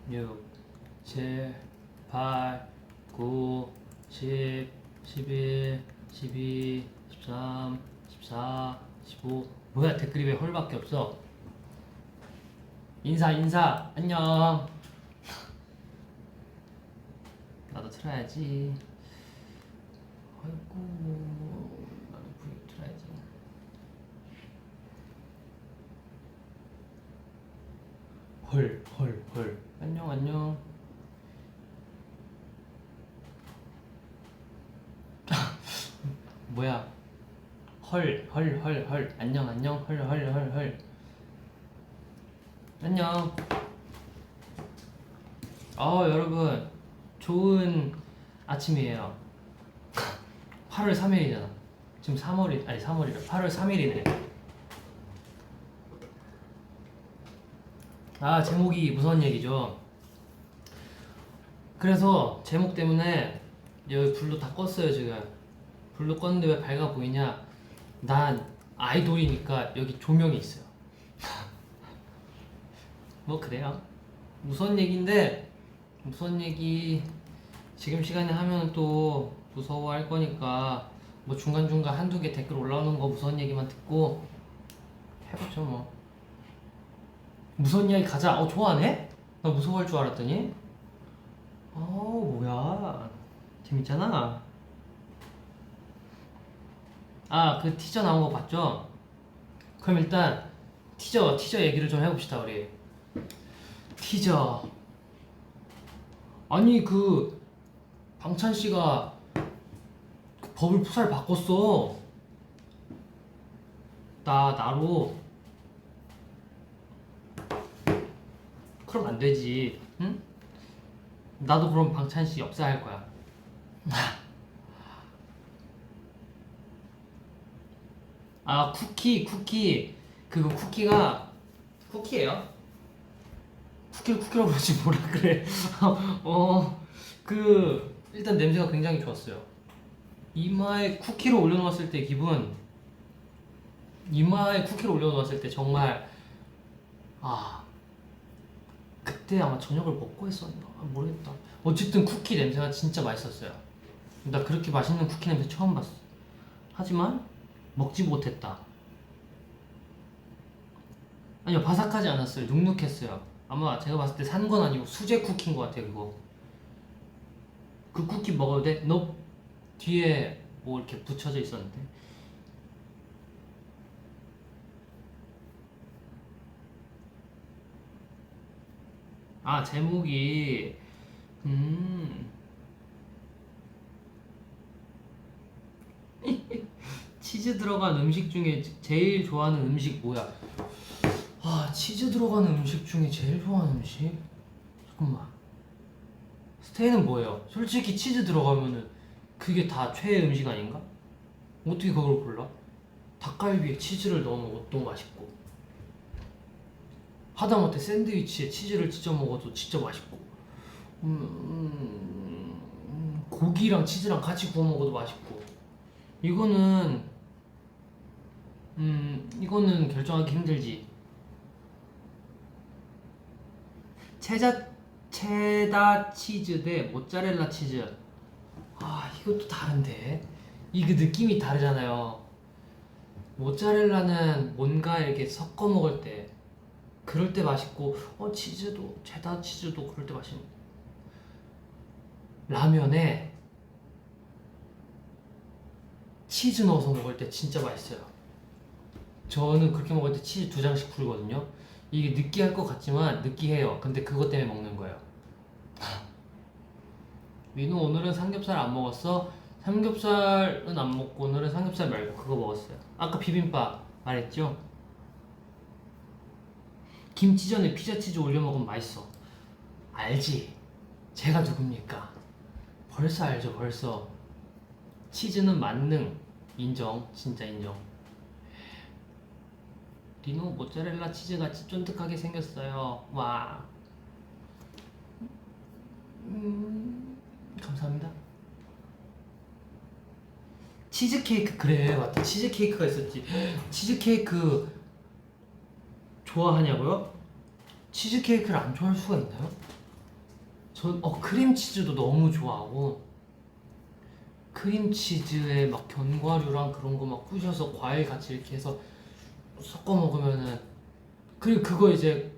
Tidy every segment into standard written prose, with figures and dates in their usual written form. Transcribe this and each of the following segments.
6, 7, 8, 9, 10, 11, 12, 13, 14, 15. 뭐야, 댓글이 왜 헐밖에 없어? 인사 안녕. 나도 틀어야지. 아이고, 나도 브이앱 틀어야지. 헐. 안녕. 뭐야? 헐. 안녕. 헐. 안녕. 여러분, 좋은 아침이에요. 8월 3일이잖아. 지금 3월이래. 8월 3일이네. 제목이 무서운 얘기죠. 그래서 제목 때문에 여기 불도 다 껐어요. 지금 불도 껐는데 왜 밝아 보이냐? 난 아이돌이니까 여기 조명이 있어요. 뭐 그래요. 무서운 얘기인데, 무서운 얘기 지금 시간에 하면 또 무서워할 거니까 뭐 중간중간 한두 개 댓글 올라오는 거 무서운 얘기만 듣고 해보죠 뭐. 무서운 이야기 가자. 좋아하네? 나 무서워할 줄 알았더니 뭐야, 재밌잖아. 그 티저 나온 거 봤죠? 그럼 일단 티저 얘기를 좀 해봅시다. 우리 티저. 아니 그 방찬씨가 그 법을 푸살 바꿨어. 나로. 그럼 안 되지, 응? 나도 그럼 방찬씨 역사할 거야. 쿠키. 그거 쿠키가 쿠키예요? 쿠키를 쿠키라고 그러지 뭐라 그래. 일단 냄새가 굉장히 좋았어요. 이마에 쿠키를 올려놓았을 때 기분, 이마에 쿠키를 올려놓았을 때 정말 그때 아마 저녁을 먹고 했었나 모르겠다. 어쨌든 쿠키 냄새가 진짜 맛있었어요. 나 그렇게 맛있는 쿠키 냄새 처음 봤어. 하지만 먹지 못했다. 아니요, 바삭하지 않았어요. 눅눅했어요. 아마 제가 봤을 때 산 건 아니고 수제 쿠키인 것 같아요. 그거. 그 쿠키 먹어도 돼? 너 뒤에 뭐 이렇게 붙여져 있었는데. 제목이 치즈 들어간 음식 중에 제일 좋아하는 음식 뭐야? 치즈 들어가는 음식 중에 제일 좋아하는 음식? 잠깐만. 스테이는 뭐예요? 솔직히 치즈 들어가면은 그게 다 최애 음식 아닌가? 어떻게 그걸 골라? 닭갈비에 치즈를 넣어 먹어도 맛있고, 하다못해 샌드위치에 치즈를 찍어 먹어도 진짜 맛있고, 고기랑 치즈랑 같이 구워 먹어도 맛있고. 이거는 결정하기 힘들지. 체다 치즈 대 모짜렐라 치즈. 이것도 다른데. 이게 느낌이 다르잖아요. 모짜렐라는 뭔가 이렇게 섞어 먹을 때, 그럴 때 맛있고, 치즈도, 체다 치즈도 그럴 때 맛있는. 라면에 치즈 넣어서 먹을 때 진짜 맛있어요. 저는 그렇게 먹을 때 치즈 2장씩 풀거든요. 이게 느끼할 것 같지만 느끼해요. 근데 그것 때문에 먹는 거예요. 민우 오늘은 삼겹살 안 먹었어? 삼겹살은 안 먹고 오늘은 삼겹살 말고 그거 먹었어요. 아까 비빔밥 말했죠? 김치전에 피자치즈 올려 먹으면 맛있어. 알지? 제가 누굽니까? 벌써 알죠, 벌써. 치즈는 만능. 인정, 진짜 인정. 리노 모짜렐라 치즈같이 쫀득하게 생겼어요. 와. 감사합니다. 치즈케이크, 그래 맞다. 치즈케이크가 있었지. 치즈케이크 좋아하냐고요? 치즈케이크를 안 좋아할 수가 있나요? 전 크림치즈도 너무 좋아하고, 크림치즈에 막 견과류랑 그런 거 막 부셔서 과일 같이 이렇게 해서 섞어 먹으면은, 그리고 그거 이제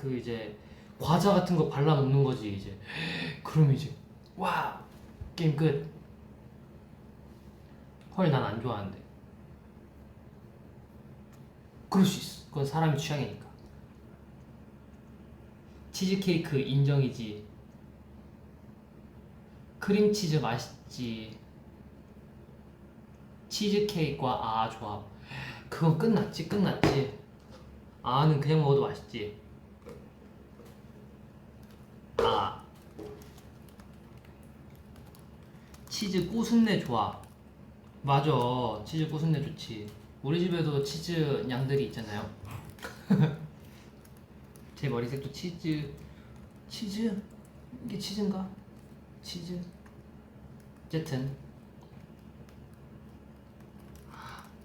이제 과자 같은 거 발라 먹는 거지 이제. 그럼 이제 와, 게임 끝. 헐, 난 안 좋아하는데. 그럴 수 있어. 그건 사람의 취향이니까. 치즈케이크 인정이지. 크림치즈 맛있지. 치즈케이크와 조합. 그건 끝났지. 아는 그냥 먹어도 맛있지. 치즈 꼬순내 좋아. 맞아, 치즈 꼬순내 좋지. 우리 집에도 치즈 양들이 있잖아요. 제 머리색도 치즈. 이게 치즈인가? 치즈. 어쨌든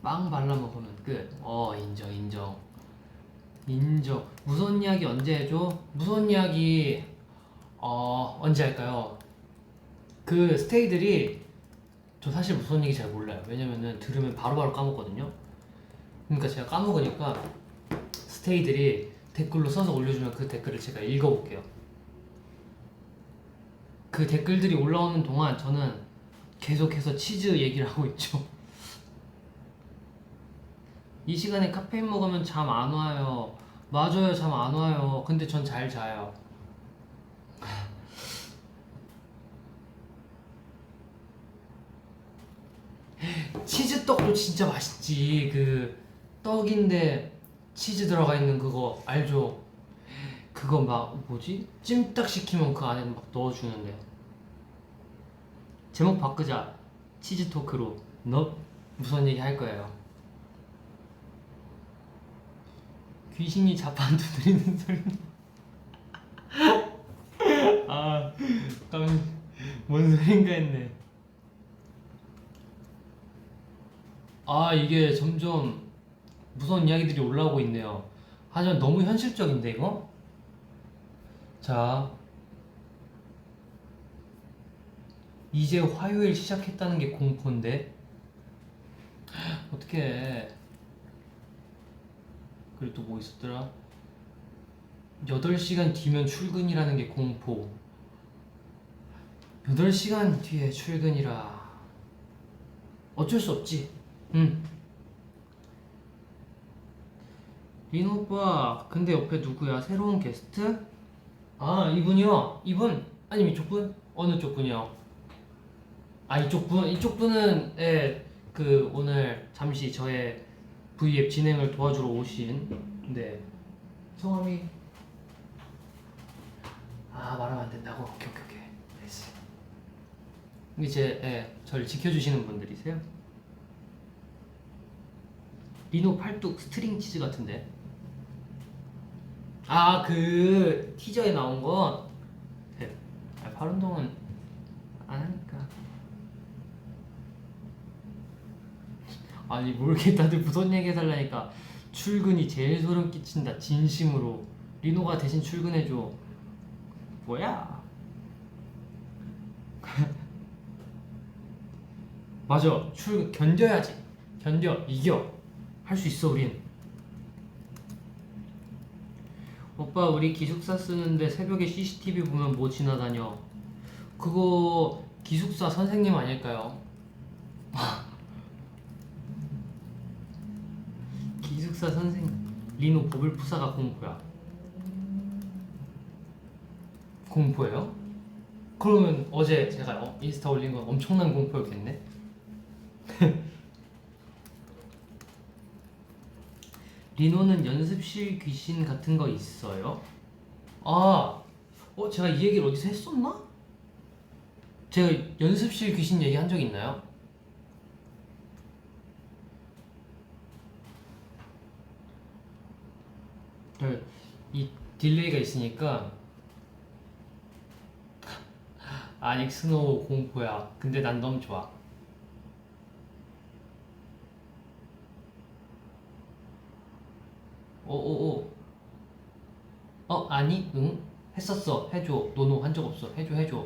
빵 발라 먹으면 끝. 인정. 무서운 이야기 언제 해줘? 무서운 이야기 언제 할까요? 그 스테이들이, 저 사실 무서운 얘기 잘 몰라요. 왜냐면은 들으면 바로바로 까먹거든요. 그러니까 제가 까먹으니까 스테이들이 댓글로 써서 올려주면 그 댓글을 제가 읽어볼게요. 그 댓글들이 올라오는 동안 저는 계속해서 치즈 얘기를 하고 있죠. 이 시간에 카페인 먹으면 잠 안 와요. 맞아요, 잠 안 와요. 근데 전 잘 자요. 치즈떡도 진짜 맛있지. 그 떡인데 치즈 들어가 있는 그거 알죠? 그거 막 뭐지? 찜닭 시키면 그 안에 막 넣어주는데. 제목 바꾸자. 치즈 토크로. 너 무슨 얘기 할 거예요? 귀신이 자판 두드리는 소리. 아, 뭔 소린가 했네. 이게 점점 무서운 이야기들이 올라오고 있네요. 하지만 너무 현실적인데 이거? 자, 이제 화요일 시작했다는 게 공포인데 어떡해. 그리고 또 뭐 있었더라? 8시간 뒤면 출근이라는 게 공포. 8시간 뒤에 출근이라. 어쩔 수 없지. 린 오빠, 근데 옆에 누구야? 새로운 게스트? 이분이요? 이분? 아니면 이쪽 분? 어느 쪽 분이요? 이쪽 분? 이쪽 분은 오늘 잠시 저의 V앱 진행을 도와주러 오신, 네, 성함이 말하면 안 된다고? 오케이. 됐어. 이제 저를 지켜주시는 분들이세요. 리노 팔뚝 스트링 치즈 같은데. 그 티저에 나온 거. 네. 팔 운동은 안 하니까. 아니 뭐 이렇게 다들 무슨 얘기 해달라니까. 출근이 제일 소름 끼친다 진심으로. 리노가 대신 출근해줘. 뭐야? 맞아, 출근 견뎌야지. 이겨. 할 수 있어 우린. 오빠, 우리 기숙사 쓰는데 새벽에 CCTV 보면 뭐 지나다녀. 그거 기숙사 선생님 아닐까요? 기숙사 선생님. 리노 버블푸사가 공포야. 공포예요? 그러면 어제 제가 인스타 올린 건 엄청난 공포였겠네? 리노는 연습실 귀신 같은 거 있어요? 제가 이 얘기를 어디서 했었나? 제가 연습실 귀신 얘기 한 적 있나요? 이 딜레이가 있으니까. 닉스노우 공포야. 근데 난 너무 좋아. 오오오. 아니, 응? 했었어. 해줘. 노노 한 적 없어. 해줘.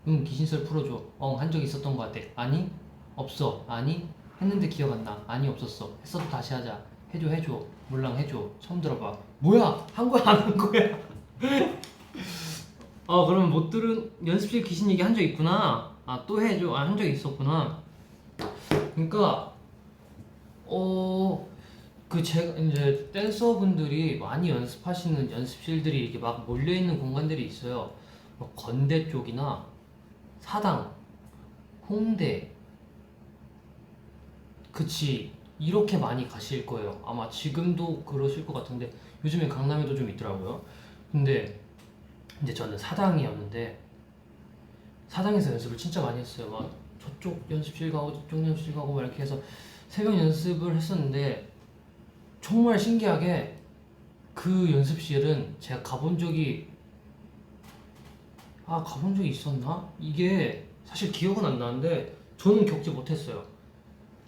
응, 귀신설 풀어줘. 한 적 있었던 것 같아. 아니? 없어. 아니? 했는데 기억 안 나. 아니, 없었어. 했어도 다시 하자. 해줘. 몰랑 해줘. 처음 들어봐. 뭐야? 한 거야, 안 한 거야? 그럼 못 들은 연습실 귀신 얘기 한 적 있구나. 또 해줘. 한 적 있었구나. 그러니까 제가 이제 댄서분들이 많이 연습하시는 연습실들이 이렇게 막 몰려있는 공간들이 있어요. 뭐 건대 쪽이나 사당, 홍대, 그치, 이렇게 많이 가실 거예요. 아마 지금도 그러실 것 같은데 요즘에 강남에도 좀 있더라고요. 근데 이제 저는 사당이었는데 사당에서 연습을 진짜 많이 했어요. 막 저쪽 연습실 가고 저쪽 연습실 가고 막 이렇게 해서 새벽 연습을 했었는데 정말 신기하게 그 연습실은 제가 가본 적이 있었나? 이게 사실 기억은 안 나는데 저는 겪지 못했어요.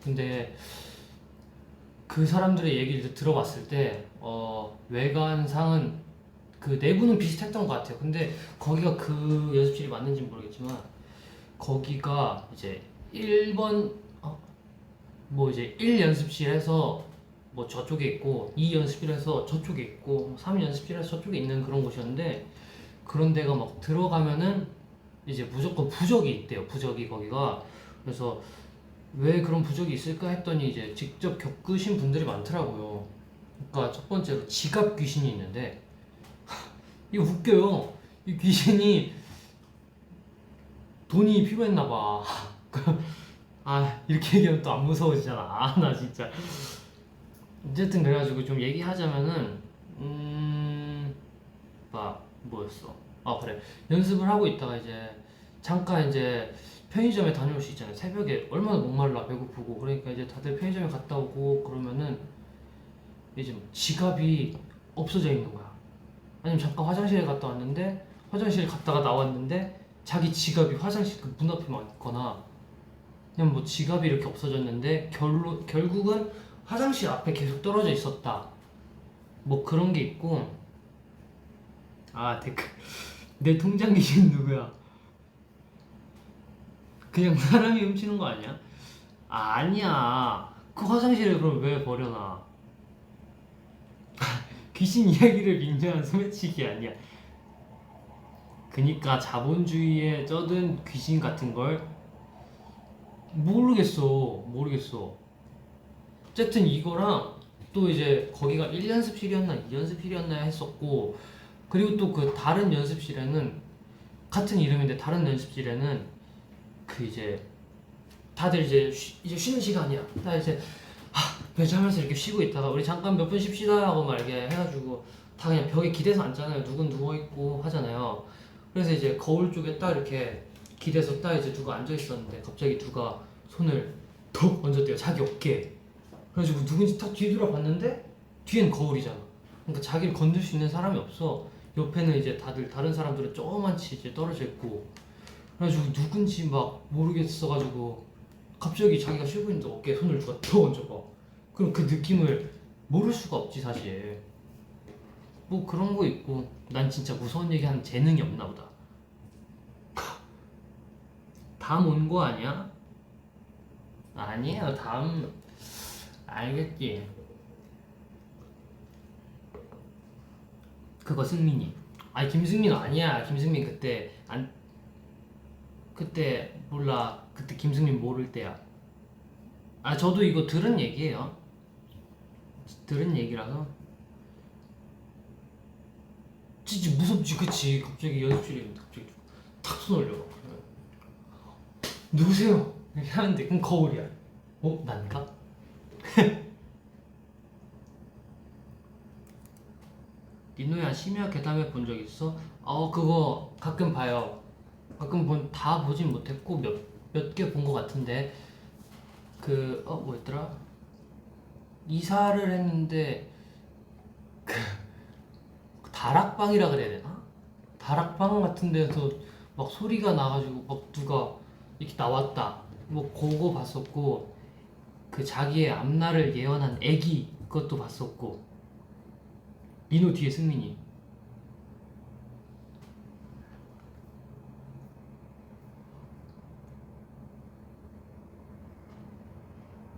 근데 그 사람들의 얘기를 들어봤을 때 외관상은 그 내부는 비슷했던 것 같아요. 근데 거기가 그 연습실이 맞는지는 모르겠지만 거기가 이제 1번 뭐 이제 1 연습실에서 뭐 저쪽에 있고 2 연습실에서 저쪽에 있고 3 연습실에서 저쪽에 있는 그런 곳이었는데 그런 데가 막 들어가면은 이제 무조건 부적이 있대요. 부적이 거기가. 그래서 왜 그런 부적이 있을까 했더니 이제 직접 겪으신 분들이 많더라고요. 그러니까 첫 번째로 지갑 귀신이 있는데 이거 웃겨요. 이 귀신이 돈이 필요했나 봐. 이렇게 얘기하면 또 안 무서워지잖아. 나 진짜. 어쨌든 그래가지고 좀 얘기하자면은 뭐였어? 그래. 연습을 하고 있다가 이제 잠깐 이제 편의점에 다녀올 수 있잖아요. 새벽에 얼마나 목말라 배고프고 그러니까 이제 다들 편의점에 갔다 오고 그러면은 이제 지갑이 없어져 있는 거야. 아니면 잠깐 화장실에 갔다 왔는데 화장실 갔다가 나왔는데 자기 지갑이 화장실 그 문 앞에만 있거나 그냥 뭐 지갑이 이렇게 없어졌는데 결국은 화장실 앞에 계속 떨어져 있었다. 뭐 그런 게 있고. 댓글. 내 통장 귀신 누구야? 그냥 사람이 훔치는 거 아니야? 아니야. 그 화장실에 그럼 왜 버려놔? 귀신 이야기를 빙자한 소매치기 아니야. 그니까 자본주의에 쩌든 귀신 같은 걸 모르겠어. 어쨌든 이거랑 또 이제 거기가 1연습실이었나 2연습실이었나 했었고 그리고 또 그 다른 연습실에는 같은 이름인데 다른 연습실에는 그 이제 다들 이제 쉬는 시간이야. 나 이제 괜찮으면서 이렇게 쉬고 있다가 우리 잠깐 몇 분 쉽시다 하고 막 이렇게 해가지고 다 그냥 벽에 기대서 앉잖아요. 누군 누워있고 하잖아요. 그래서 이제 거울 쪽에 딱 이렇게 기대서 딱 이제 누가 앉아있었는데 갑자기 누가 손을 톡 얹었대요. 자기 어깨에. 그래가지고 누군지 딱 뒤돌아봤는데 뒤엔 거울이잖아. 그러니까 자기를 건들 수 있는 사람이 없어. 옆에는 이제 다른 사람들은 조그만치 이제 떨어져 있고. 그래가지고 누군지 막 모르겠어가지고 갑자기 자기가 쉬고 있는데 어깨에 손을 누가 톡 얹어봐. 그럼 그 느낌을 모를 수가 없지 사실. 뭐 그런 거 있고. 난 진짜 무서운 얘기 하는 재능이 없나 보다. 다음 온 거 아니야? 아니에요. 다음 알겠지. 그거 승민이. 김승민 아니야. 김승민 그때 몰라. 그때 김승민 모를 때야. 저도 이거 들은 얘기예요. 들은 얘기라서. 진짜 무섭지, 그치? 갑자기 연습실에 있는데 갑자기 탁 손 올려. 누구세요? 이렇게 하는데 그럼 거울이야. 난가? 니노야 심야 괴담해 본 적 있어? 그거 가끔 봐요. 가끔 다 보진 못했고 몇 개 본 것 같은데 뭐였더라? 이사를 했는데 그 다락방이라 그래야 되나? 다락방 같은 데서 막 소리가 나가지고 막 누가 이렇게 나왔다. 뭐 그거 봤었고 그 자기의 앞날을 예언한 애기 그것도 봤었고. 민호 뒤에 승민이.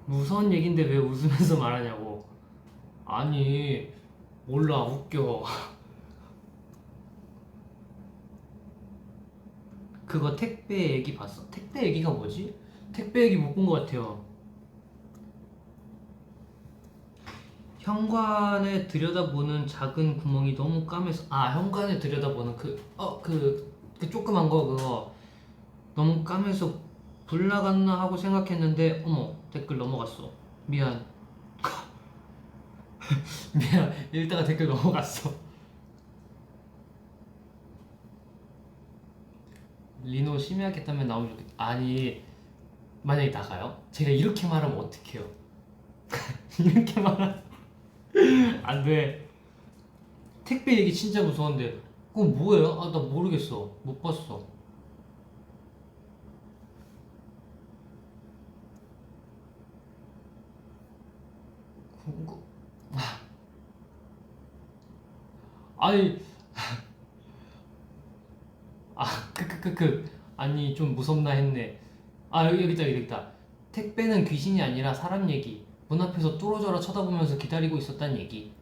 무서운 얘긴데 왜 웃으면서 말하냐고. 아니 몰라 웃겨. 그거 택배 얘기 봤어? 택배 얘기가 뭐지? 택배 얘기 못 본 것 같아요. 현관에 들여다보는 작은 구멍이 너무 까매서 현관에 들여다보는 그 조그만 거 그거 너무 까매서 불 나갔나 하고 생각했는데 어머 댓글 넘어갔어. 미안. 미안 읽다가 댓글 넘어갔어. 리노 심해하겠다면 나오면 좋겠다. 아니 만약에 나가요? 제가 이렇게 말하면 어떡해요? 이렇게 말하면 안돼. 택배 얘기 진짜 무서운데 그건 뭐예요? 나 모르겠어. 못 봤어. 그거 아니 아니 좀 무섭나 했네. 여기 있다. 택배는 귀신이 아니라 사람 얘기. 문 앞에서 뚫어져라 쳐다보면서 기다리고 있었단 얘기.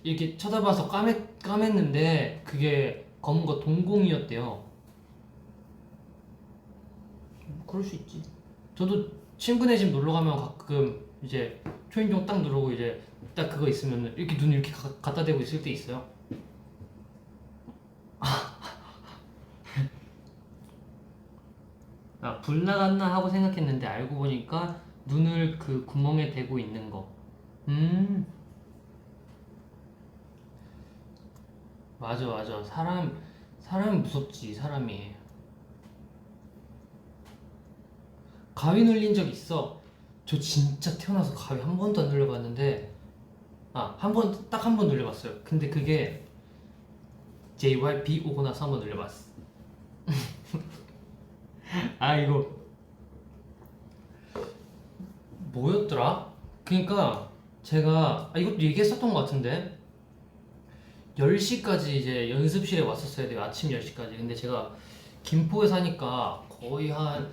이렇게 쳐다봐서 까맸는데 그게 검은 거 동공이었대요. 그럴 수 있지. 저도 친구네 집 놀러 가면 가끔 이제 초인종 딱 누르고 이제 딱 그거 있으면 이렇게 눈 이렇게 갖다 대고 있을 때 있어요. 불 나갔나 하고 생각했는데 알고 보니까 눈을 그 구멍에 대고 있는 거. 맞아. 사람이 무섭지, 사람이. 가위 눌린 적 있어. 저 진짜 태어나서 가위 한 번도 안 눌려봤는데, 딱 한 번 눌려봤어요. 근데 그게 JYP 오고 나서 한 번 눌려봤어. 이거 뭐였더라? 그니까 제가 이것도 얘기했었던 것 같은데 10시까지 이제 연습실에 왔었어야 돼요. 아침 10시까지. 근데 제가 김포에 사니까 거의 한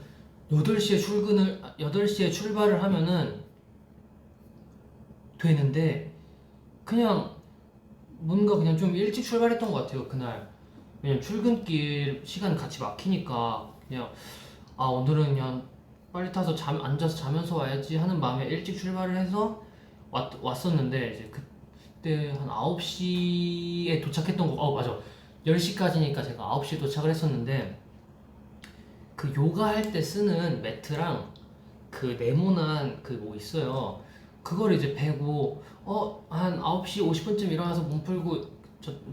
8시에 출발을 하면은 되는데 그냥 뭔가 그냥 좀 일찍 출발했던 것 같아요, 그날. 왜냐면 출근길 시간 같이 막히니까 그냥 오늘은 그냥 빨리 타서 앉아서 자면서 와야지 하는 마음에 일찍 출발을 해서 왔었는데 이제 그때 한 9시에 도착했던 거. 맞아. 10시까지니까 제가 9시에 도착을 했었는데 그 요가 할 때 쓰는 매트랑 그 네모난 그 뭐 있어요. 그걸 이제 베고 한 9시 50분쯤 일어나서 몸 풀고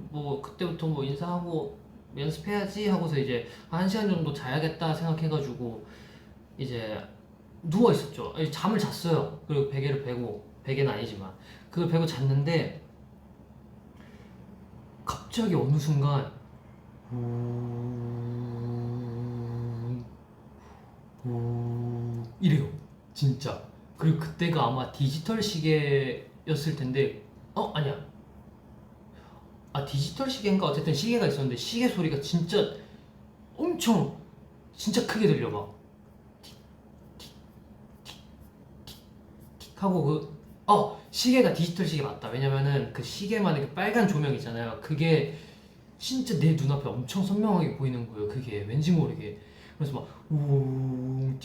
뭐 그때부터 뭐 인사하고 연습해야지 하고서 이제 한 1시간 정도 자야겠다 생각해가지고 이제 누워 있었죠. 잠을 잤어요. 그리고 베개를 베고, 베개는 아니지만 그걸 베고 잤는데 갑자기 어느 순간 이래요. 진짜. 그리고 그때가 아마 디지털 시계였을 텐데 아니야. 디지털 시계인가 어쨌든 시계가 있었는데 시계 소리가 진짜 엄청 진짜 크게 들려. 막 하고 시계가 디지털 시계 맞다. 왜냐면은 그 시계만의 그 빨간 조명 있잖아요. 그게 진짜 내 눈앞에 엄청 선명하게 보이는 거예요. 그게 왠지 모르게. 그래서 막 우웅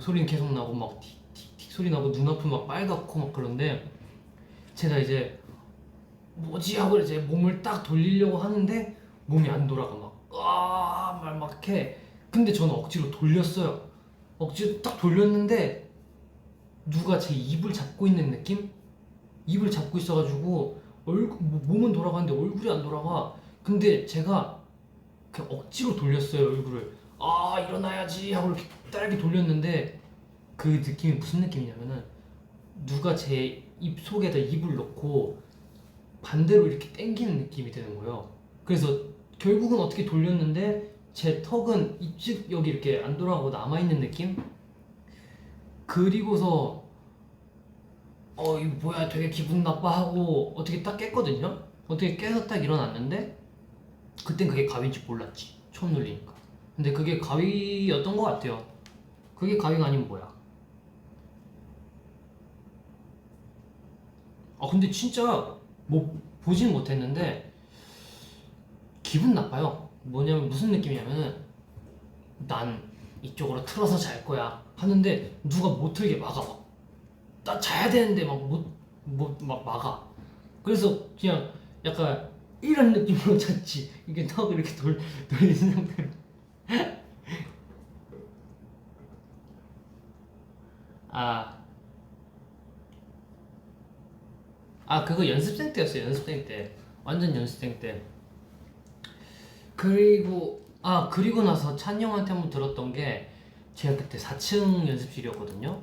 소리는 계속 나고 막 틱틱틱 소리 나고 눈앞은 막 빨갛고 막 그런데 제가 이제 뭐지 하고 이제 몸을 딱 돌리려고 하는데 몸이 안 돌아가. 막 해. 근데 저는 억지로 돌렸어요. 억지로 딱 돌렸는데 누가 제 입을 잡고 있는 느낌? 입을 잡고 있어가지고 몸은 돌아가는데 얼굴이 안 돌아가. 근데 제가 그냥 억지로 돌렸어요, 얼굴을. 일어나야지 하고 이렇게 딸게 돌렸는데 그 느낌이 무슨 느낌이냐면은 누가 제 입 속에다 입을 넣고 반대로 이렇게 당기는 느낌이 드는 거예요. 그래서 결국은 어떻게 돌렸는데 제 턱은 이쪽 여기 이렇게 안 돌아가고 남아있는 느낌? 그리고서 이거 뭐야 되게 기분 나빠하고 어떻게 딱 깼거든요? 어떻게 깨서 딱 일어났는데 그땐 그게 가위인지 몰랐지. 처음 눌리니까. 근데 그게 가위였던 것 같아요. 그게 가위가 아니면 뭐야? 아 근데 진짜 뭐 보진 못했는데 기분 나빠요. 뭐냐면 무슨 느낌이냐면은 난 이쪽으로 틀어서 잘 거야 하는데 누가 못 틀게 막아. 나 자야 되는데 막 막아. 그래서 그냥 약간 이런 느낌으로 잤지. 이게 턱을 이렇게 돌리는 상태로. 아, 그거 연습생 때였어요. 연습생 때. 완전 연습생 때. 그리고 나서 찬이 형한테 한번 들었던 게 제가 그때 4층 연습실이었거든요.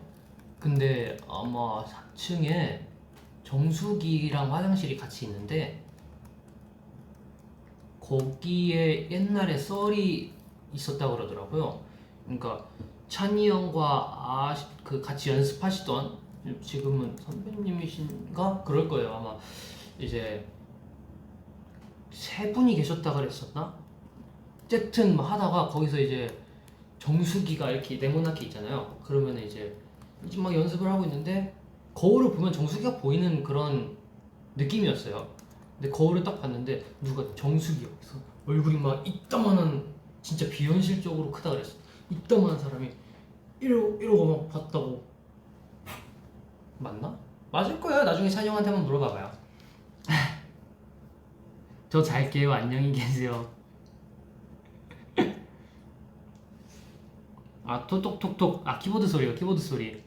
근데 아마 4층에 정수기랑 화장실이 같이 있는데 거기에 옛날에 썰이 있었다 그러더라고요. 그러니까 찬이 형과 그 같이 연습하시던 지금은 선배님이신가 그럴 거예요. 아마 이제 세 분이 계셨다 그랬었나? 어쨌든 뭐 하다가 거기서 이제 정수기가 이렇게 네모나게 있잖아요. 그러면 이제 막 연습을 하고 있는데 거울을 보면 정수기가 보이는 그런 느낌이었어요. 근데 거울을 딱 봤는데 누가 정수기가 있어. 얼굴이 막 이따만한 진짜 비현실적으로 크다 그랬어. 이따만한 사람이 이러고 막 봤다고. 맞나? 맞을 거예요. 나중에 찬이 형한테 한번 물어봐봐요. 저 잘게요. 안녕히 계세요. 톡톡톡톡. 키보드 소리요. 키보드 소리.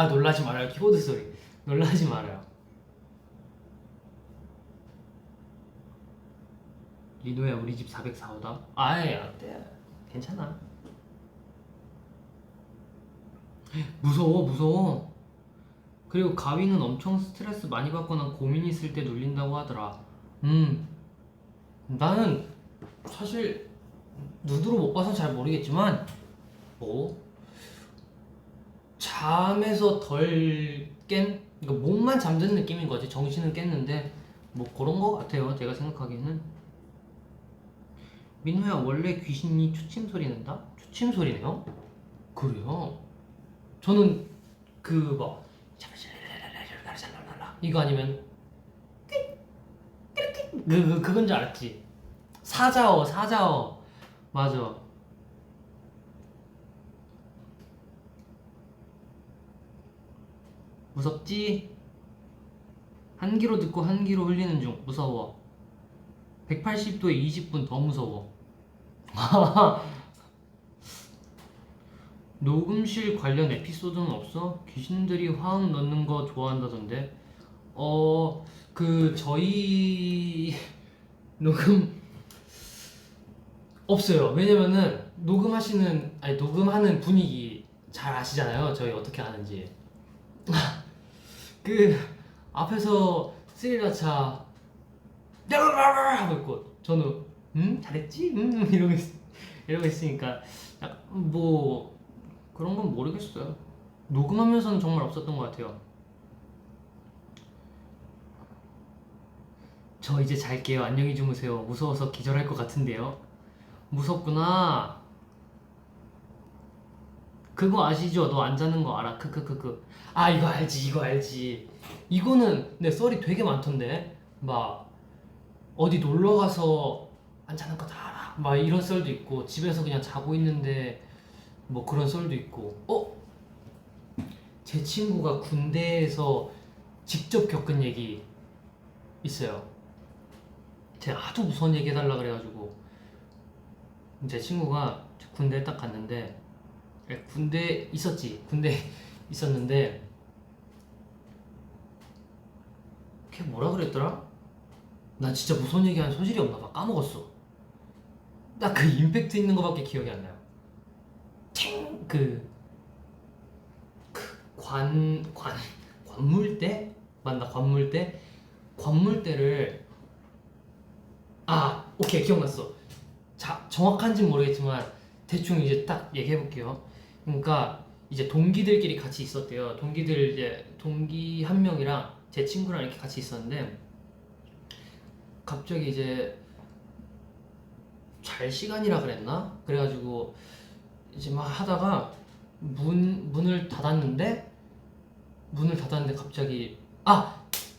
놀라지 말아요. 키보드 소리. 놀라지 말아요. 리노야 우리 집 404호다. 안돼. 괜찮아. 무서워. 그리고 가위는 엄청 스트레스 많이 받거나 고민 있을 때 눌린다고 하더라. 나는 사실 누드로 못 봐서 잘 모르겠지만 뭐 잠에서 덜 그러니까 몸만 잠든 느낌인 거지. 정신은 깼는데 뭐 그런 거 같아요. 제가 생각하기에는. 민호야 원래 귀신이 초침 소리 낸다? 초침 소리네요? 그래요? 저는 그막 이거 아니면 그건 줄 알았지. 사자어 맞아. 무섭지? 한 귀로 듣고 한 귀로 흘리는 중. 무서워. 180도에 20분 더 무서워. 녹음실 관련 에피소드는 없어? 귀신들이 화음 넣는 거 좋아한다던데. 저희 녹음 없어요. 왜냐면은 녹음하는 분위기 잘 아시잖아요. 저희 어떻게 하는지. 그 앞에서 스리라차 하고 있고 저는 잘했지? 이러고 있으니까 약간 뭐 그런 건 모르겠어요. 녹음하면서는 정말 없었던 것 같아요. 저 이제 잘게요. 안녕히 주무세요. 무서워서 기절할 것 같은데요. 무섭구나. 그거 아시죠? 너 안 자는 거 알아? 크크크크. 이거 알지. 이거는 내 썰이 되게 많던데. 막 어디 놀러 가서 안 자는 거 다 알아. 막 이런 썰도 있고 집에서 그냥 자고 있는데 뭐 그런 썰도 있고. 제 친구가 군대에서 직접 겪은 얘기 있어요. 제가 하도 무서운 얘기 해달라 그래가지고 제 친구가 군대에 딱 갔는데 군대 있었는데 걔 뭐라 그랬더라? 나 진짜 무서운 얘기하는 소질이 없나 봐. 까먹었어. 나 그 임팩트 있는 거밖에 기억이 안 나요. 관물대? 맞나? 관물대를 오케이 기억났어. 정확한지는 모르겠지만 대충 이제 딱 얘기해 볼게요. 그러니까 이제 동기들끼리 같이 있었대요. 동기 한 명이랑 제 친구랑 이렇게 같이 있었는데 갑자기 이제 잘 시간이라 그랬나? 그래가지고 이제 막 하다가 문을 닫았는데 갑자기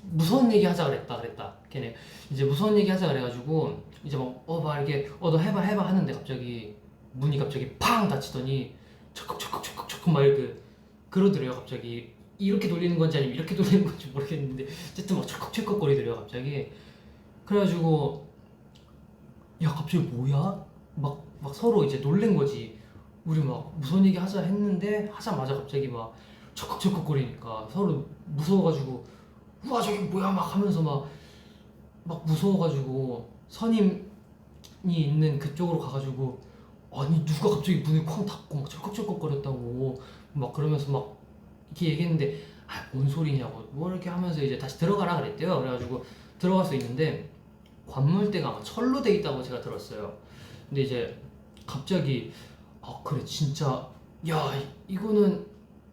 무서운 얘기 하자 그랬다 걔네. 이제 무서운 얘기 하자 그래가지고 이제 막 이렇게 너 해봐 하는데 갑자기 문이 갑자기 팡 닫히더니 척척척척척척 막 이렇게 그러더래요. 갑자기 이렇게 돌리는 건지 아니면 이렇게 돌리는 건지 모르겠는데 어쨌든 막 철컥철컥 거리더래요 갑자기. 그래가지고 야 갑자기 뭐야? 막 서로 이제 놀란 거지. 우리 막 무서운 얘기 하자 했는데 하자마자 갑자기 막 철컥철컥 거리니까 서로 무서워가지고 우와 저기 뭐야 막 하면서 막 무서워가지고 선임이 있는 그쪽으로 가가지고 아니 누가 갑자기 문을 쾅 닫고 막 철컥철컥 거렸다고 막 그러면서 막 이렇게 얘기했는데 뭔 소리냐고 뭐 이렇게 하면서 이제 다시 들어가라 그랬대요. 그래가지고 들어갈 수 있는데 관물대가 아마 철로 돼 있다고 제가 들었어요. 근데 이제 갑자기 그래 진짜 야 이거는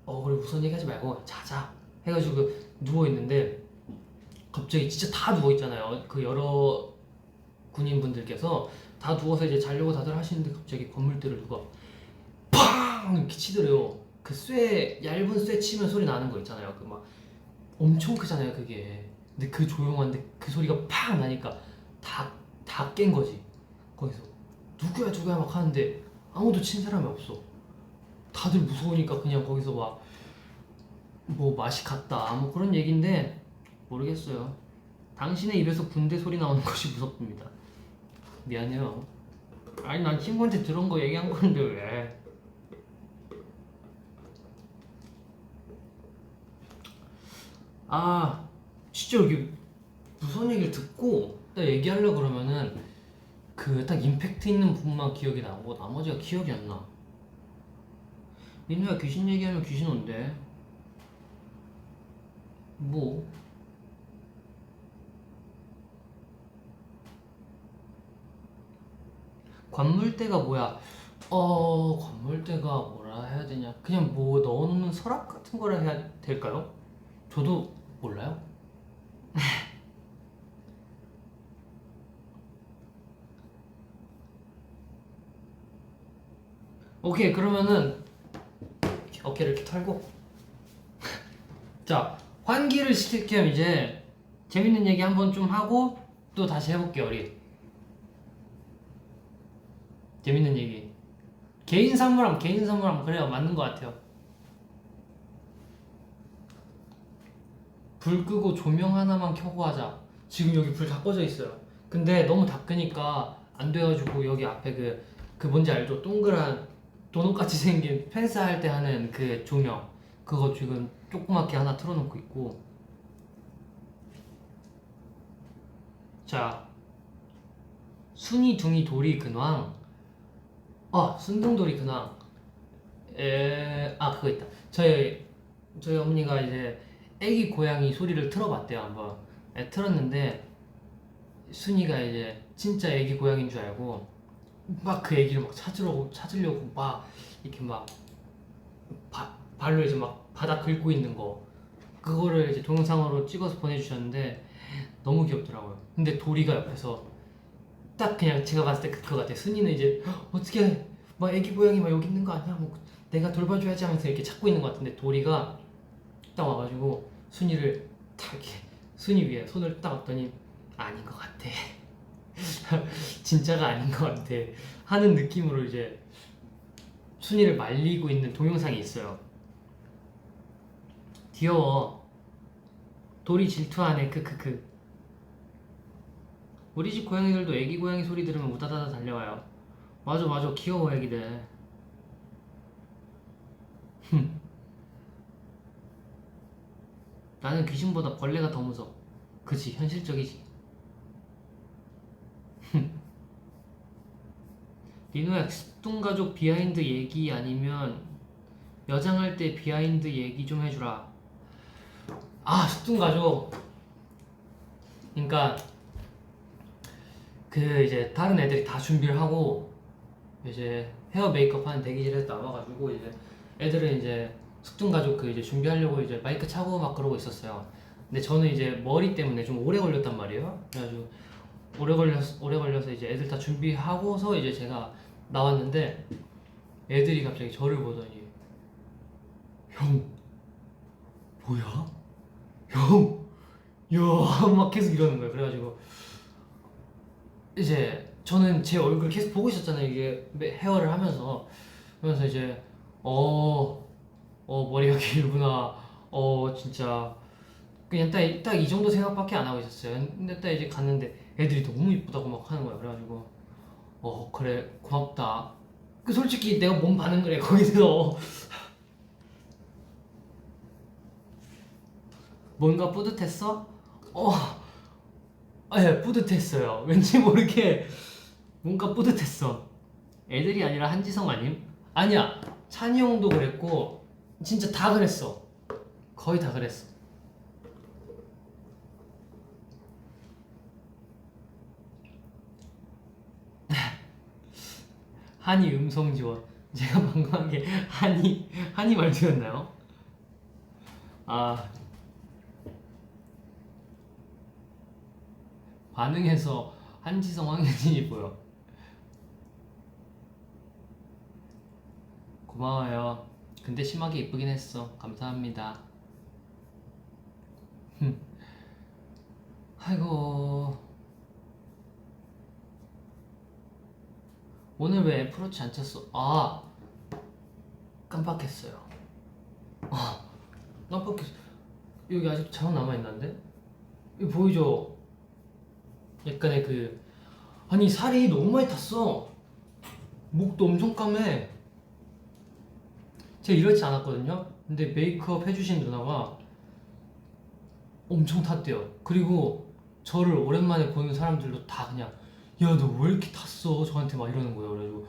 그래 무슨 얘기 하지 말고 자자 해가지고 누워 있는데 갑자기 진짜 다 누워 있잖아요. 그 여러 군인분들께서 다 누워서 이제 자려고 다들 하시는데 갑자기 건물대를 누가 팡 이렇게 치더래요. 그 얇은 쇠 치면 소리 나는 거 있잖아요. 그 막 엄청 크잖아요 그게. 근데 그 조용한데 그 소리가 팡 나니까 다 깬 거지. 거기서 누구야 막 하는데 아무도 친 사람이 없어. 다들 무서우니까 그냥 거기서 막 뭐 맛이 갔다 뭐 그런 얘긴데 모르겠어요. 당신의 입에서 군대 소리 나오는 것이 무섭습니다. 미안해요. 아니 난 친구한테 들은 거 얘기한 건데 왜? 진짜 여기 무슨 얘기를 듣고 딱 얘기하려고 그러면은 그 딱 임팩트 있는 부분만 기억이 나고 나머지가 기억이 안 나. 민우야 귀신 얘기하면 귀신 온대. 뭐? 관물대가 뭐야? 관물대가 뭐라 해야 되냐? 그냥 뭐 넣어놓는 서랍 같은 거라 해야 될까요? 저도 몰라요. 오케이 그러면은 어깨를 이렇게 털고 자 환기를 시킬 겸 이제 재밌는 얘기 한번 좀 하고 또 다시 해볼게요. 우리 재밌는 얘기 개인 선물함 그래요. 맞는 것 같아요. 불 끄고 조명 하나만 켜고 하자. 지금 여기 불 다 꺼져 있어요. 근데 너무 다 끄니까 안 돼가지고 여기 앞에 그 뭔지 알죠? 동그란 도넛같이 생긴 펜스 할 때 하는 그 조명 그거 지금 조그맣게 하나 틀어놓고 있고. 자 순이 둥이 돌이 근황. 순둥돌이 근황. 그거 있다. 저희 어머니가 이제 애기 고양이 소리를 틀어봤대요 한번. 틀었는데 순이가 이제 진짜 애기 고양이인 줄 알고 막 그 애기를 막 찾으려고 막 이렇게 막 발로 이제 막 바닥 긁고 있는 거 그거를 이제 동영상으로 찍어서 보내주셨는데 너무 귀엽더라고요. 근데 도리가 옆에서 딱 그냥 제가 봤을 때 그거 같아요. 순이는 이제 어떻게 막 애기 고양이 막 여기 있는 거 아니야? 뭐 내가 돌봐줘야지 하면서 이렇게 찾고 있는 것 같은데 도리가 딱 와가지고 순이를 딱 이렇게 순이 위에 손을 딱 얹더니 아닌 것 같아. 진짜가 아닌 것 같아 하는 느낌으로 이제 순이를 말리고 있는 동영상이 있어요. 귀여워. 돌이 질투하네. 크크크. 우리 집 고양이들도 애기 고양이 소리 들으면 우다다다 달려와요. 맞아 귀여워 애기들. 나는 귀신보다 벌레가 더 무서워. 그치 현실적이지. 리노야 뚱가족 비하인드 얘기 아니면 여장할 때 비하인드 얘기 좀 해주라. 뚱가족. 그러니까 그 이제 다른 애들이 다 준비를 하고 이제 헤어 메이크업 하는 대기실에서 나와가지고 이제 애들은 이제 숙뚱가족 그 이제 준비하려고 이제 마이크 차고 막 그러고 있었어요. 근데 저는 이제 머리 때문에 좀 오래 걸렸단 말이에요. 그래가지고 오래 걸려서 이제 애들 다 준비하고서 이제 제가 나왔는데 애들이 갑자기 저를 보더니 형 뭐야? 형 야 막 계속 이러는 거예요. 그래가지고 이제 저는 제 얼굴 계속 보고 있었잖아요. 이게 헤어를 하면서 그러면서 이제 머리가 길구나. 진짜 그냥 딱 이 정도 생각밖에 안 하고 있었어요. 근데 딱 이제 갔는데 애들이 너무 이쁘다고 막 하는 거야. 그래가지고 그래 고맙다. 그 솔직히 내가 몸 반응 그래 거기서 뭔가 뿌듯했어? 예, 뿌듯했어요. 왠지 모르게 뭔가 뿌듯했어. 애들이 아니라 한지성 아님? 아니야. 찬이 형도 그랬고 진짜 다 그랬어. 거의 다 그랬어. 한이 음성 지원. 제가 방금 한 게 한이 말투였나요? 아, 반응해서 한지성 황현진이 보여. 고마워요. 근데 심하게 이쁘긴 했어. 감사합니다. 아이고. 오늘 왜 애플워치 안 찼어? 아, 깜빡했어요. 깜빡했어. 여기 아직 자국 남아있는데? 이거 보이죠? 약간의 아니 살이 너무 많이 탔어. 목도 엄청 까매. 제가 이렇지 않았거든요? 근데 메이크업 해주신 누나가 엄청 탔대요. 그리고 저를 오랜만에 보는 사람들도 다 그냥 야 너 왜 이렇게 탔어? 저한테 막 이러는 거예요. 그래가지고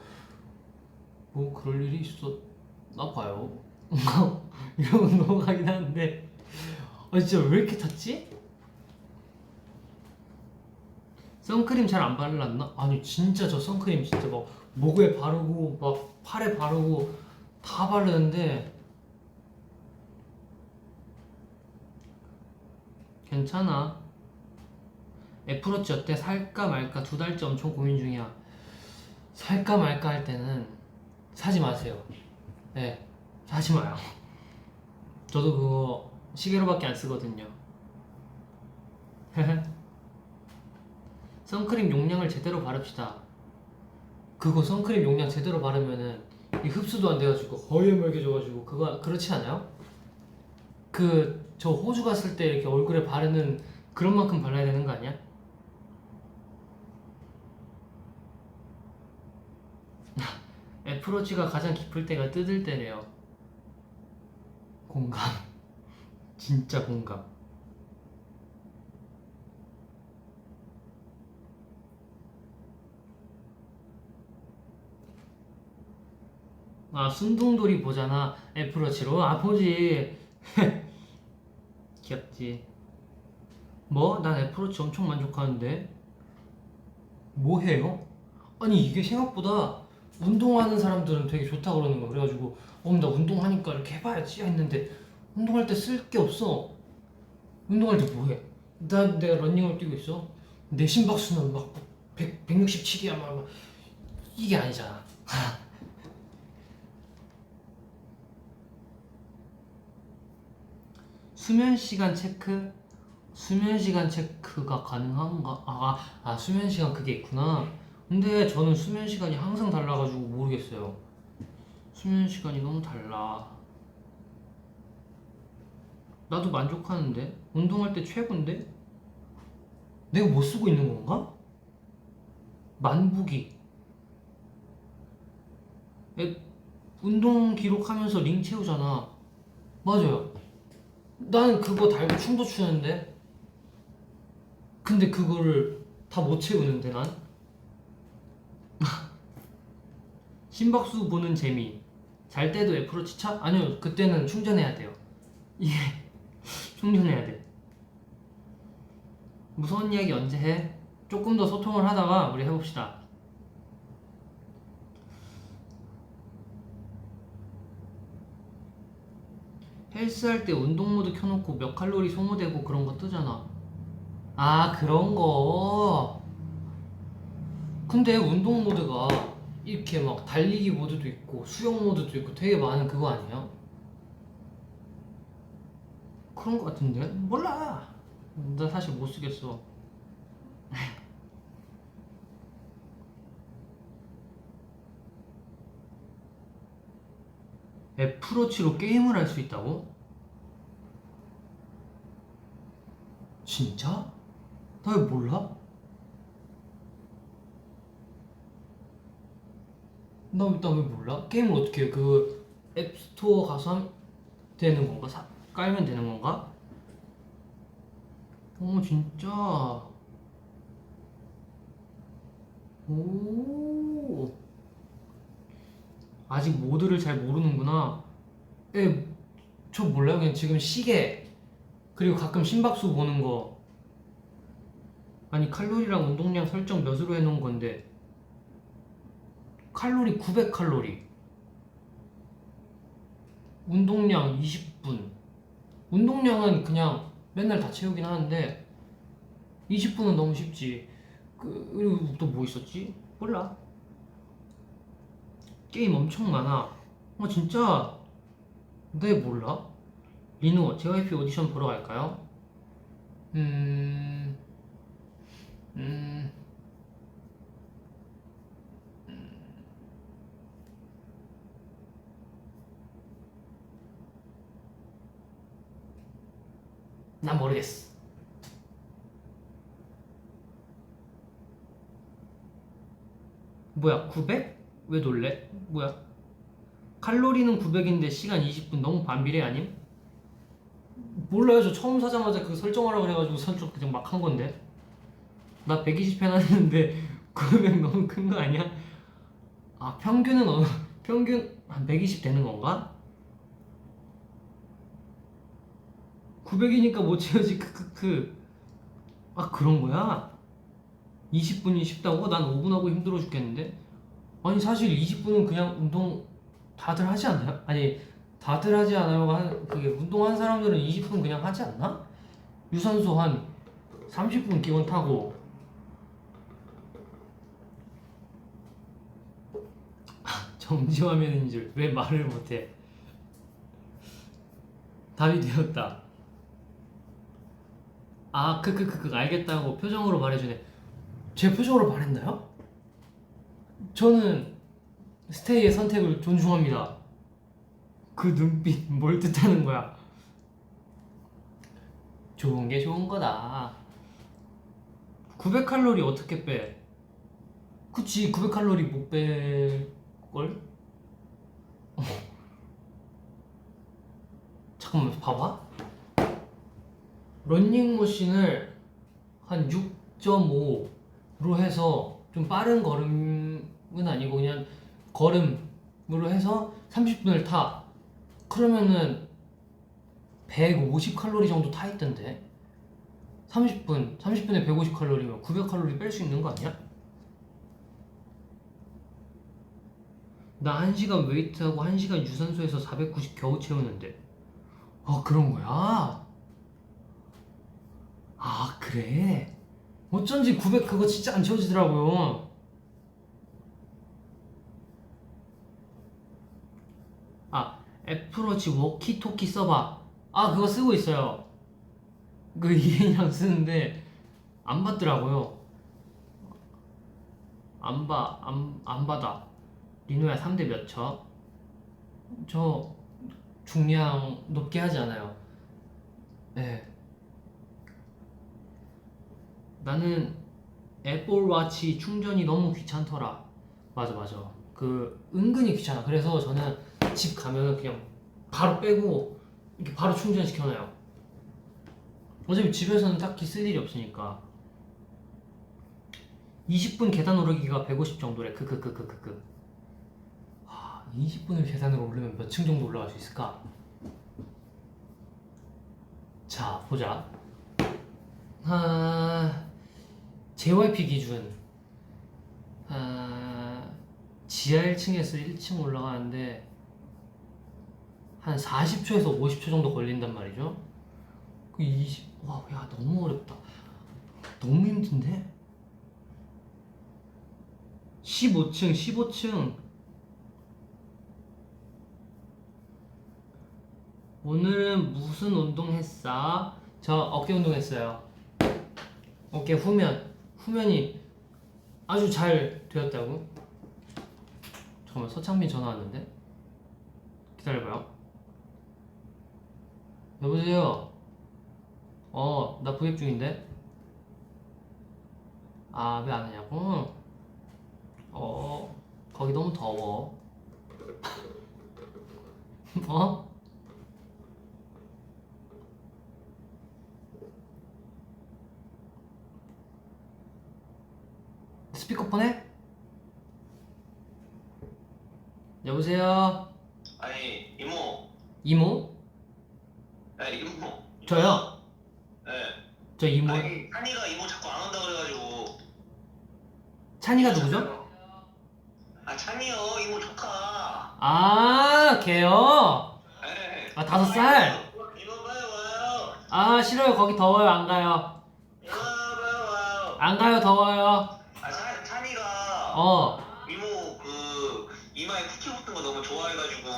뭐 그럴 일이 있었나 봐요. 이러고 넘어가긴 하는데 진짜 왜 이렇게 탔지? 선크림 잘 안 발랐나? 아니 진짜 저 선크림 진짜 막 목에 바르고 막 팔에 바르고 다 바르는데 괜찮아. 애플워치 어때? 살까 말까 2달째 엄청 고민 중이야. 살까 말까 할 때는 사지 마세요. 네, 사지 마요. 저도 그거 시계로밖에 안 쓰거든요. 선크림 용량을 제대로 바릅시다. 그거 선크림 용량 제대로 바르면은 이 흡수도 안 돼가지고 허여멀게져가지고 그거 그렇지 않아요? 저 호주 갔을 때 이렇게 얼굴에 바르는 그런 만큼 발라야 되는 거 아니야? 애플워치가 가장 깊을 때가 뜯을 때래요. 공감. 진짜 공감. 아, 순둥돌이 보잖아. 애플워치로. 아, 보지. 귀엽지. 뭐? 난 애플워치 엄청 만족하는데. 뭐 해요? 아니, 이게 생각보다 운동하는 사람들은 되게 좋다 그러는 거야. 그래가지고, 나 운동하니까 이렇게 해봐야지 했는데, 운동할 때 쓸 게 없어. 운동할 때 뭐해? 내가 러닝을 뛰고 있어. 내 심박수는 막 167이야. 막 이게 아니잖아. 수면 시간 체크? 수면 시간 체크가 가능한가? 수면 시간 그게 있구나. 근데 저는 수면 시간이 항상 달라가지고 모르겠어요. 수면 시간이 너무 달라. 나도 만족하는데? 운동할 때 최고인데? 내가 못 쓰고 있는 건가? 만보기. 운동 기록하면서 링 채우잖아. 맞아요. 나는 그거 달고 춤도 추는데? 근데 그거를 다 못 채우는데 난? 심박수 보는 재미. 잘 때도 애플워치 차? 아니요, 그때는 충전해야 돼요. 이게 충전해야 돼. 무서운 이야기 언제 해? 조금 더 소통을 하다가 우리 해봅시다. 헬스할 때 운동 모드 켜놓고 몇 칼로리 소모되고 그런 거 뜨잖아. 아, 그런 거. 근데 운동 모드가 이렇게 막 달리기 모드도 있고 수영 모드도 있고 되게 많은 그거 아니에요? 그런 거 같은데? 몰라. 나 사실 못 쓰겠어. 애플워치로 게임을 할 수 있다고? 진짜? 나 왜 몰라? 나 왜 몰라? 게임을 어떻게 해? 그 앱스토어 가서 되는 건가? 깔면 되는 건가? 진짜. 오. 아직 모드를 잘 모르는구나. 저 몰라요. 그냥 지금 시계 그리고 가끔 심박수 보는 거. 아니 칼로리랑 운동량 설정 몇으로 해놓은 건데 칼로리 900칼로리 운동량 20분. 운동량은 그냥 맨날 다 채우긴 하는데 20분은 너무 쉽지. 그리고 또 뭐 있었지? 몰라. 게임 엄청 많아. 진짜 네 몰라? 리노 JYP 오디션 보러 갈까요? 음... 음... 난 모르겠어. 뭐야 900? 왜 놀래? 뭐야? 칼로리는 900인데 시간 20분 너무 반비례 아님? 몰라요. 저 처음 사자마자 그 설정하라 그래가지고 설정 그냥 막 한 건데. 나 120 해놨는데 900 너무 큰 거 아니야? 평균은 평균 한 120 되는 건가? 900이니까 못 채우지. 크크크. 그런 거야? 20분이 쉽다고? 난 5분 하고 힘들어 죽겠는데? 아니 사실 20분은 그냥 운동 다들 하지 않나요? 아니 다들 하지 않아요. 그게 운동한 사람들은 20분 그냥 하지 않나? 유산소 한 30분 기본 타고. 정지화면인 줄 왜 말을 못해? 답이 되었다. 크크크크 알겠다고 표정으로 말해주네. 제 표정으로 말했나요? 저는 스테이의 선택을 존중합니다. 그 눈빛 뭘 뜻하는 거야? 좋은 게 좋은 거다. 900칼로리 어떻게 빼? 그치 900칼로리 못 뺄걸? 잠깐만 봐봐. 런닝머신을 한 6.5로 해서 좀 빠른 걸음은 아니고 그냥 걸음으로 해서 30분을 타. 그러면은 150칼로리 정도 타 있던데. 30분에 150칼로리면 900칼로리 뺄 수 있는 거 아니야? 나 1시간 웨이트하고 1시간 유산소에서 490 겨우 채우는데. 그런 거야? 그래? 어쩐지 900 그거 진짜 안 채워지더라고요. 애플워치 워키토키 써봐. 그거 쓰고 있어요. 그 이해랑 쓰는데 안 받더라고요. 안 받아. 리노야 3대 몇 쳐? 저 중량 높게 하지 않아요. 네. 나는 애플워치 충전이 너무 귀찮더라. 맞아. 은근히 귀찮아. 그래서 저는 집 가면 그냥 바로 빼고 이렇게 바로 충전시켜놔요. 어차피 집에서는 딱히 쓸 일이 없으니까. 20분 계단 오르기가 150 정도래. 20분을 계단으로 오르면 몇 층 정도 올라갈 수 있을까? 자 보자. JYP 기준 지하 1층에서 1층 올라가는데 한 40초에서 50초 정도 걸린단 말이죠. 야 너무 어렵다. 너무 힘든데? 15층 15층. 오늘은 무슨 운동 했어? 저 어깨 운동 했어요. 어깨 후면이 아주 잘 되었다고? 잠깐만, 서창민 전화 왔는데? 기다려봐요. 여보세요? 나 부입 중인데? 아, 왜 안 하냐고? 거기 너무 더워. 어? 스피커폰 해? 여보세요? 아니 이모. 이모? 네 이모. 저요? 네. 저 이모. 아니 찬이가 이모 자꾸 안 온다 그래가지고. 찬이가 누구죠? 아 찬이요, 이모 조카. 아, 걔요? 네. 아, 5살? 이모 빨리 와요. 아, 싫어요. 거기 더워요. 안 가요. 이모 빨리 와요. 안 가요. 더워요. 아 찬이가 이모 그 이마에 쿠키 붙은 거 너무 좋아해가지고.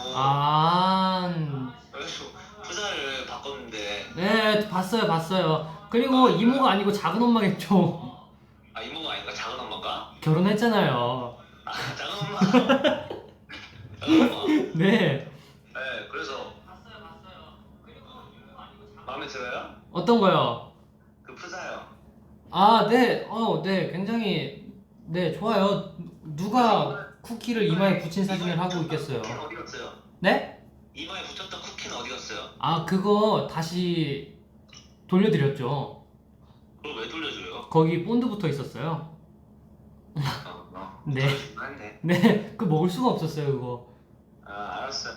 그래서 부자를 바꿨는데. 네, 봤어요. 그리고 이모가 아니고 작은 엄마겠죠. 아 이모가 아닌가? 작은 엄마인가? 결혼했잖아요. 아 작은 엄마. 작은 엄마. 네. 네, 그래서 마음에 들어요? 어떤 거요? 그 프사요. 아, 네. 네. 굉장히, 네, 좋아요. 누가 쿠키를 이마에 붙인 사진을 하고 있겠어요. 쿠키는 어디 갔어요? 네? 이마에 붙였던 쿠키는 어디 갔어요? 아, 그거 다시 돌려드렸죠. 그걸 왜 돌려줘요? 거기 본드 붙어 있었어요. 네. 맞네. 네, 그 먹을 수가 없었어요, 그거. 아, 알았어.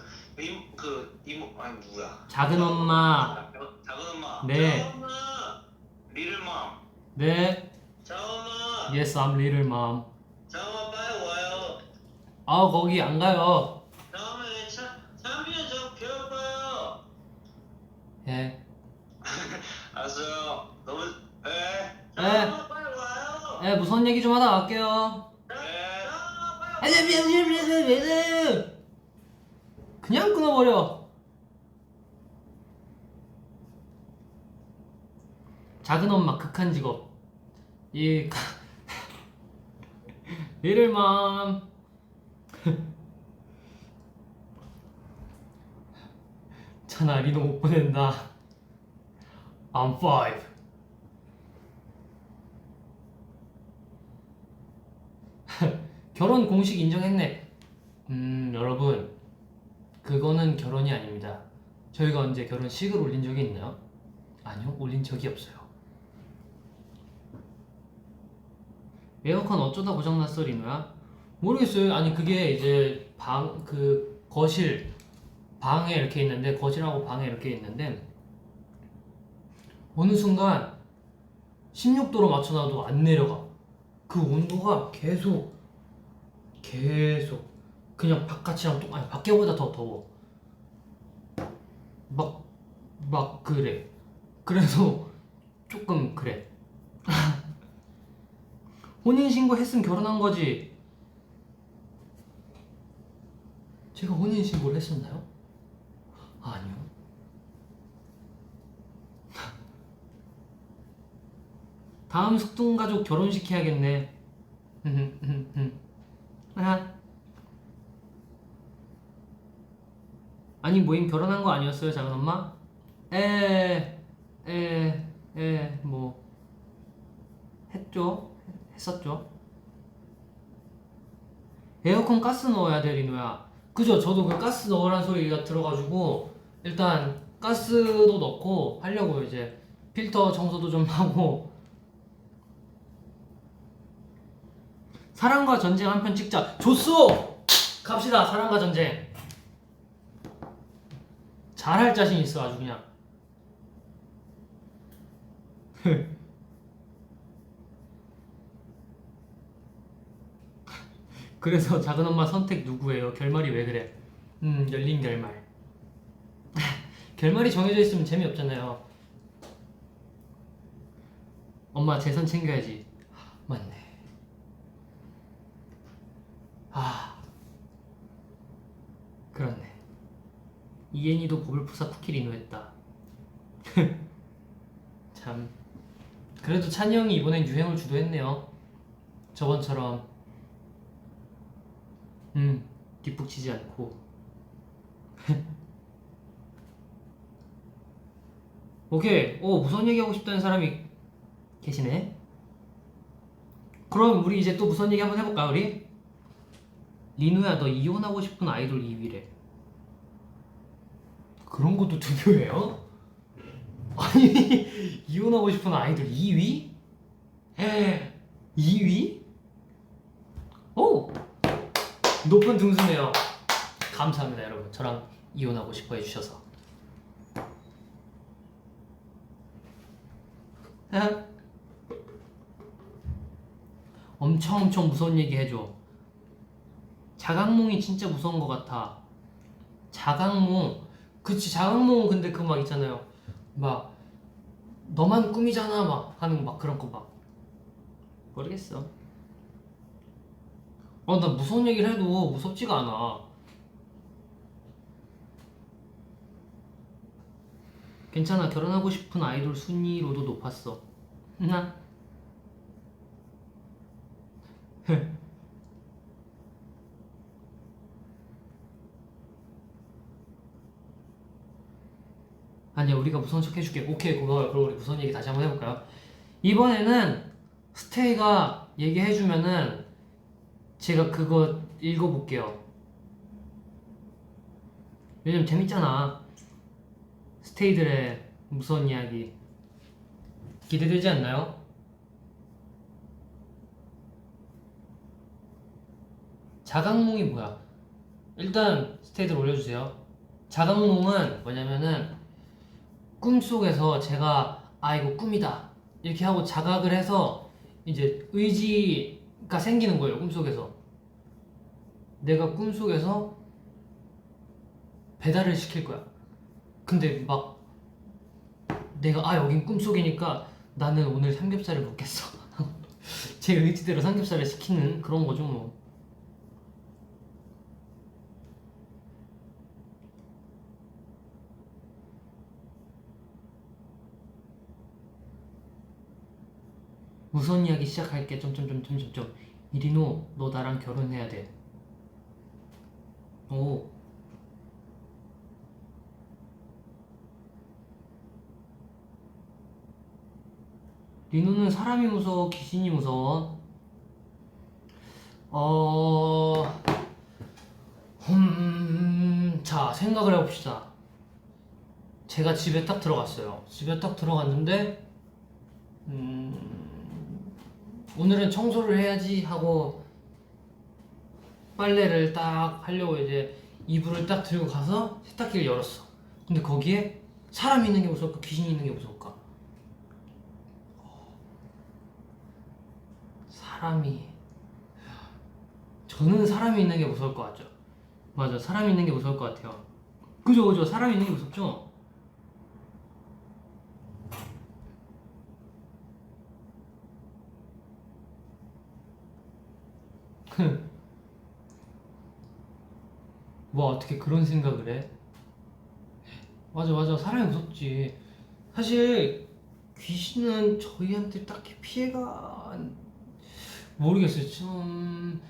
이모, 아니 누구야? 작은 엄마. 작은 엄마. 네. 작은 엄마. 리틀맘. 네. 작은 엄마. Yes, I'm little mom. 작은 엄마 빨리 와요. 아, 거기 안 가요. 다음에 참비는 저 배워봐요. 예. 알았어요. 너무 네. 네. 작은 엄마 빨리 와요. 네, 무서운 얘기 좀 하다 갈게요. 그냥 끊어버려. 작은 엄마 극한 직업. 이 리틀맘. 자나 리노 못 보낸다. I'm 5. 결혼 공식 인정했네. 여러분, 그거는 결혼이 아닙니다. 저희가 언제 결혼식을 올린 적이 있나요? 아니요, 올린 적이 없어요. 에어컨 어쩌다 고장났어, 리노야? 모르겠어요. 아니, 그게 이제 거실 방에 이렇게 있는데, 거실하고 방에 이렇게 있는데 어느 순간 16도로 맞춰놔도 안 내려가. 그 온도가 계속 그냥 바깥이랑 아니 밖에보다 더 더워. 막 그래. 그래서 조금 그래. 혼인신고 했으면 결혼한 거지. 제가 혼인신고를 했었나요? 아니요. 다음 숙동가족 결혼시켜야겠네. 아니 모임 결혼한 거 아니었어요, 작은 엄마? 뭐 했었죠. 에어컨 가스 넣어야 돼, 리노야. 그죠? 저도 그 가스 넣으란 소리가 들어가지고 일단 가스도 넣고 하려고 이제 필터 청소도 좀 하고. 사랑과 전쟁 한 편 찍자. 좋소! 갑시다. 사랑과 전쟁. 잘할 자신 있어, 아주 그냥. 그래서 작은 엄마 선택 누구예요? 결말이 왜 그래? 열린 결말. 결말이 정해져 있으면 재미없잖아요. 엄마 재산 챙겨야지. 맞네. 그렇네. 이엔이도 버블푸사 쿠키 리노했다. 참. 그래도 찬이 형이 이번엔 유행을 주도했네요. 저번처럼 뒷북치지 않고. 오케이. 무선 얘기하고 싶다는 사람이 계시네. 그럼 우리 이제 또 무선 얘기 한번 해볼까 우리? 리누야 너 이혼하고 싶은 아이돌 2위래. 그런 것도 투표해요? 아니 이혼하고 싶은 아이돌 2위? 2위? 오! 높은 등수네요. 감사합니다 여러분. 저랑 이혼하고 싶어 해주셔서. 엄청 무서운 얘기 해줘. 자각몽이 진짜 무서운 것 같아. 자각몽. 그치 자각몽. 근데 그 막 있잖아요. 막 너만 꿈이잖아 막 하는 막 그런 거 막 모르겠어. 나 무서운 얘기를 해도 무섭지가 않아. 괜찮아. 결혼하고 싶은 아이돌 순위로도 높았어. 나 아니야 우리가 무서운 척 해줄게. 오케이 그거. 그럼 우리 무서운 얘기 다시 한번 해볼까요? 이번에는 스테이가 얘기해주면은 제가 그거 읽어볼게요. 요즘 재밌잖아. 스테이들의 무서운 이야기. 기대되지 않나요? 자각몽이 뭐야? 일단 스테이들 올려주세요. 자각몽은 뭐냐면은 꿈속에서 제가 이거 꿈이다 이렇게 하고 자각을 해서 이제 의지가 생기는 거예요. 꿈속에서 내가 꿈속에서 배달을 시킬 거야. 근데 막 내가 여긴 꿈속이니까 나는 오늘 삼겹살을 먹겠어. 제 의지대로 삼겹살을 시키는 그런 거죠 뭐. 무슨 이야기 시작할게. 점점점점점점. 이리노 너 나랑 결혼해야 돼. 오. 리노는 사람이 무서워 귀신이 무서워? 자 생각을 해봅시다. 제가 집에 딱 들어갔어요. 집에 딱 들어갔는데 오늘은 청소를 해야지 하고 빨래를 딱 하려고 이제 이불을 딱 들고 가서 세탁기를 열었어. 근데 거기에 사람이 있는 게 무서울까 귀신이 있는 게 무서울까? 저는 사람이 있는 게 무서울 것 같죠? 맞아, 사람이 있는 게 무서울 것 같아요. 그죠, 사람이 있는 게 무섭죠? 뭐 어떻게 그런 생각을 해? 맞아, 사람이 무섭지. 사실 귀신은 저희한테 딱히 피해가 모르겠어요. 좀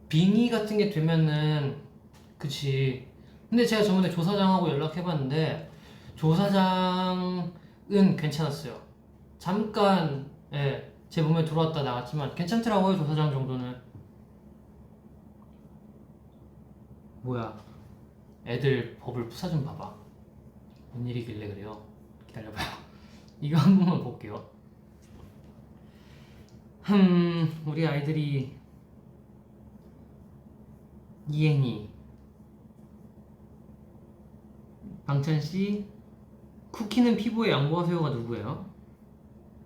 빙의 같은 게 되면은 그치. 근데 제가 저번에 조사장하고 연락해봤는데 조사장은 괜찮았어요. 잠깐 제 몸에 들어왔다 나갔지만 괜찮더라고요. 조사장 정도는. 뭐야, 애들 버블 푸사 좀 봐봐. 뭔 일이길래 그래요? 기다려봐요. 이거 한 번만 볼게요. 우리 아이들이 이엔이, 방찬씨, 쿠키는 피부에 양보하세요가 누구예요?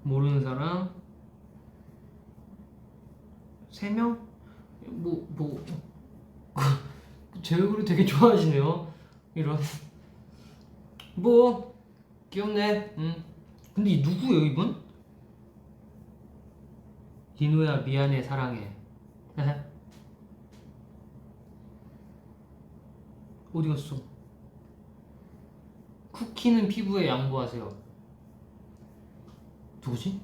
모르는 사람? 3명? 제 얼굴을 되게 좋아하시네요. 이런. 귀엽네. 근데 이 누구예요 이분? 디노야 미안해 사랑해. 어디 갔어? 쿠키는 피부에 양보하세요. 누구지?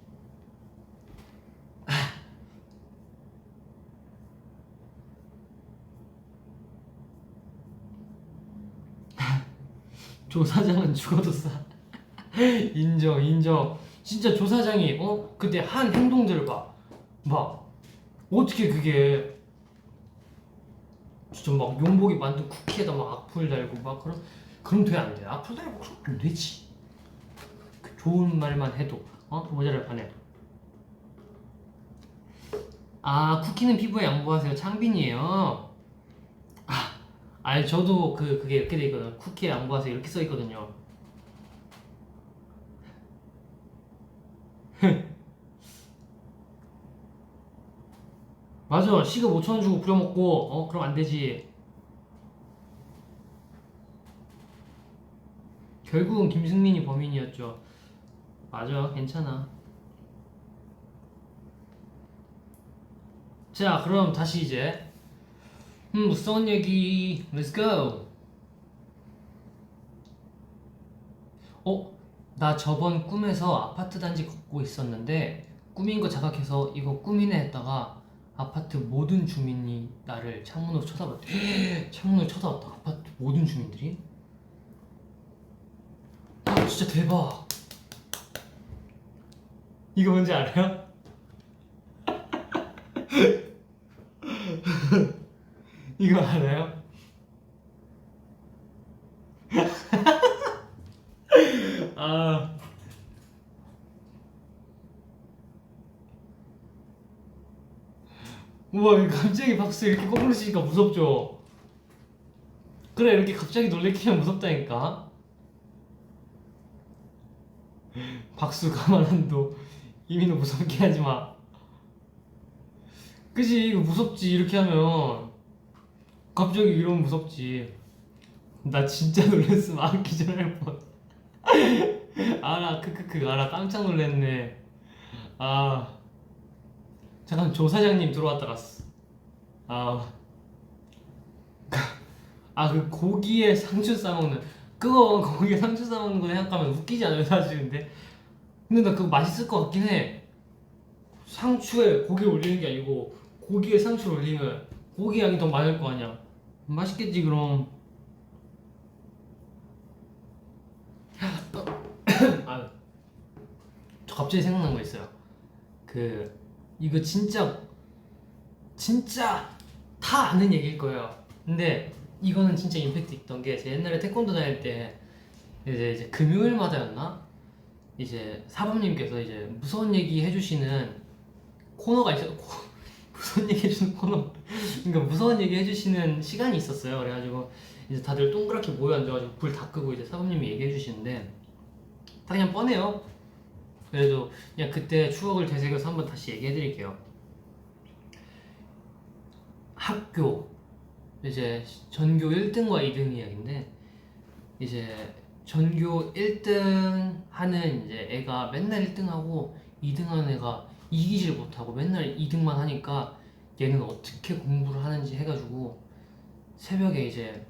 조 사장은 죽어도 싸. 인정 인정. 진짜 조 사장이 그때 한 행동들을 막 어떻게 그게 진짜 막 용복이 만든 쿠키에다 막 악플 달고 막 그럼 돼 안 돼? 악플 달고 그럼 되지. 그 좋은 말만 해도 모자랄 판에. 아 쿠키는 피부에 양보하세요. 창빈이에요. 아니 저도 그게 이렇게 돼 있거든. 쿠키에 양보하세요 이렇게 써 있거든요. 맞아. 시급 5,000원 주고 부려먹고 그럼 안 되지. 결국은 김승민이 범인이었죠. 맞아. 괜찮아. 자 그럼 다시 이제 무서운 얘기 Let's go. 나 저번 꿈에서 아파트 단지 걷고 있었는데 꿈인 거 자각해서 이거 꿈이네 했다가 아파트 모든 주민이 나를 창문으로 쳐다봤대. 창문으로 쳐다봤다. 아파트 모든 주민들이. 진짜 대박. 이거 뭔지 알아요? 이거 알아요? 아 우와 갑자기 박수 이렇게 거꾸로 치니까 무섭죠? 그래 이렇게 갑자기 놀래키면 무섭다니까. 박수 가만 한도 이민호 무섭게 하지마. 그지 이거 무섭지 이렇게 하면. 갑자기 이러면 무섭지. 나 진짜 놀랬으면 아 기절할 뻔. 알아 크크크 알아 깜짝 놀랐네. 아 잠깐 조 사장님 들어왔다 갔어. 그 고기에 상추 싸먹는 그거 고기에 상추 싸먹는 거 생각하면 웃기지 않아요 사실. 근데 나 그거 맛있을 것 같긴 해. 상추에 고기 올리는 게 아니고 고기에 상추를 올리면 고기 양이 더 많을 거 아니야. 맛있겠지 그럼. 저 갑자기 생각난 거 있어요. 이거 진짜 다 아는 얘기일 거예요. 근데 이거는 진짜 임팩트 있던 게 제가 옛날에 태권도 다닐 때 이제 금요일마다였나? 이제 사범님께서 이제 무서운 얘기 해주시는 코너가 있어요. 무서운 얘기 해주는 코너. 그러니까 무서운 얘기 해주시는 시간이 있었어요. 그래가지고 이제 다들 동그랗게 모여 앉아가지고 불 다 끄고 이제 사범님이 얘기해 주시는데 다 그냥 뻔해요. 그래도 그냥 그때 추억을 되새겨서 한번 다시 얘기해 드릴게요. 학교 이제 전교 1등과 2등 이야기인데 이제 전교 1등 하는 이제 애가 맨날 1등하고 2등 하는 애가 이기질 못하고 맨날 2등만 하니까 얘는 어떻게 공부를 하는지 해가지고 새벽에 이제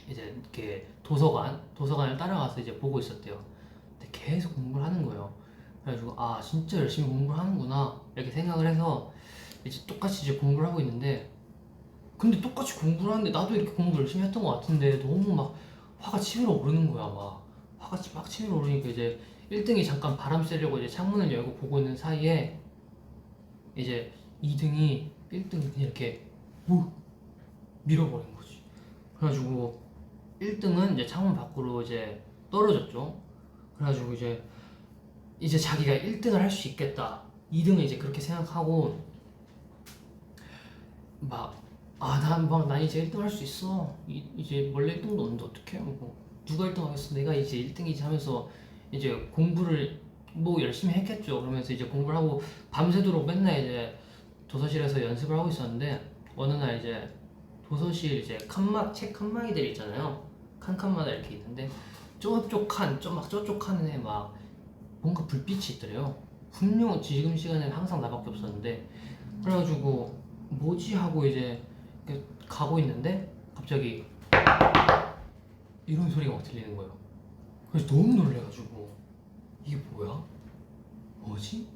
이렇게 도서관을 따라가서 이제 보고 있었대요. 근데 계속 공부를 하는 거예요. 그래가지고 아 진짜 열심히 공부를 하는구나 이렇게 생각을 해서 이제 똑같이 이제 공부를 하고 있는데 근데 똑같이 공부를 하는데 나도 이렇게 공부 열심히 했던 것 같은데 너무 막 화가 치밀어 오르는 거야. 막 화가 막 치밀어 오르니까 이제 1등이 잠깐 바람 쐬려고 이제 창문을 열고 보고 있는 사이에 이제 2등이 1등이 그냥 이렇게 밀어버린 거지. 그래가지고 1등은 이제 창문 밖으로 이제 떨어졌죠. 그래가지고 이제 자기가 1등을 할 수 있겠다. 2등은 이제 그렇게 생각하고 난 이제 1등 할 수 있어. 이제 원래 1등도 없는데 어떡해? 누가 1등 하겠어? 내가 이제 1등이지 하면서 이제 공부를 열심히 했겠죠. 그러면서 이제 공부를 하고 밤새도록 맨날 이제 도서실에서 연습을 하고 있었는데 어느 날 이제 도서실 이제 책 칸막이들 있잖아요. 칸마다 이렇게 있는데 저쪽 칸에 막 뭔가 불빛이 있더래요. 분명 지금 시간에는 항상 나밖에 없었는데 그래가지고 뭐지 하고 이제 가고 있는데 갑자기 이런 소리가 막 들리는 거예요. 그래서 너무 놀래가지고 이게 뭐야? 뭐지?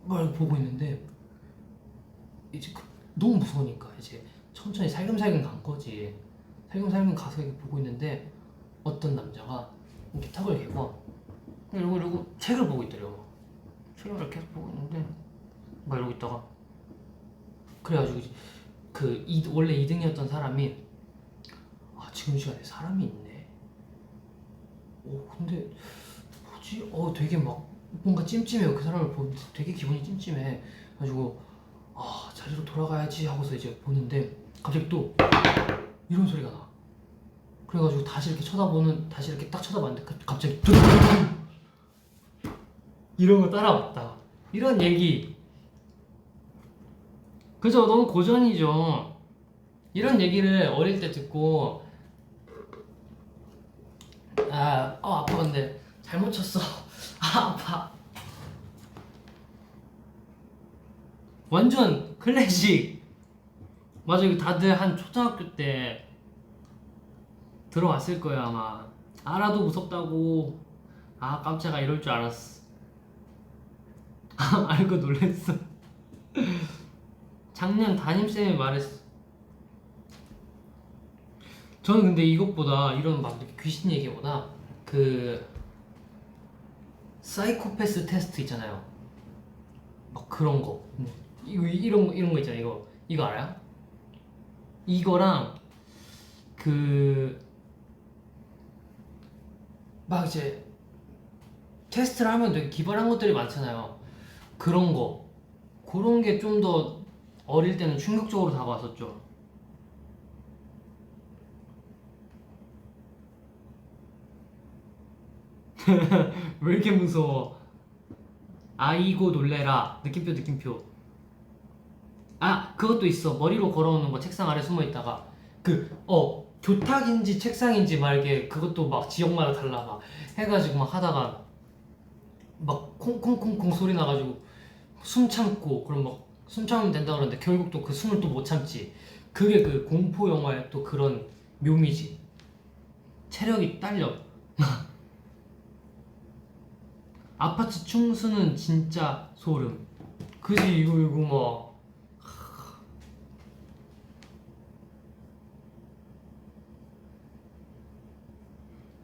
막 보고 있는데 이제 너무 무서우니까 이제 천천히 살금살금 간 거지. 살금살금 가서 이렇게 보고 있는데 어떤 남자가 이렇게 턱을 개고 이러고 책을 보고 있더래요. 책을 이렇게 계속 보고 있는데 막 이러고 있다가 그래가지고 원래 2등이었던 사람이 지금 시간에 사람이 있네. 근데 뭐지? 되게 막 뭔가 찜찜해요. 그 사람을 보는데 되게 기분이 찜찜해. 가지고 자리로 돌아가야지 하고서 이제 보는데 갑자기 또 이런 소리가 나. 그래가지고 다시 이렇게 딱 쳐다봤는데 갑자기 이런 거 따라왔다. 이런 얘기. 그죠? 너무 고전이죠. 이런 얘기를 어릴 때 듣고 아파. 근데 잘못 쳤어. 아파. 완전 클래식. 맞아. 이거 다들 한 초등학교 때 들어왔을 거야 아마. 알아도 무섭다고. 깜짝아 이럴 줄 알았어. 알고 놀랬어. 작년 담임쌤이 말했어. 저는 근데 이것보다 이런 막 귀신 얘기보다 사이코패스 테스트 있잖아요. 막 그런 거. 이런 거 있잖아요. 이거 알아요? 이거랑 막 이제 테스트를 하면 되게 기발한 것들이 많잖아요. 그런 게 좀 더 어릴 때는 충격적으로 다가왔었죠. 왜 이렇게 무서워? 아이고 놀래라. 느낌표. 그것도 있어. 머리로 걸어오는 거 책상 아래 숨어 있다가 교탁인지 책상인지 막 이렇게 그것도 막 지역마다 달라 막 해가지고 막 하다가 막 콩콩콩콩 소리 나가지고 숨 참고 그럼 막 숨 참으면 된다 그러는데 결국 또 그 숨을 또 못 참지. 그게 그 공포 영화의 또 그런 묘미지. 체력이 딸려. 아파트 충수는 진짜 소름. 그지 이거 막.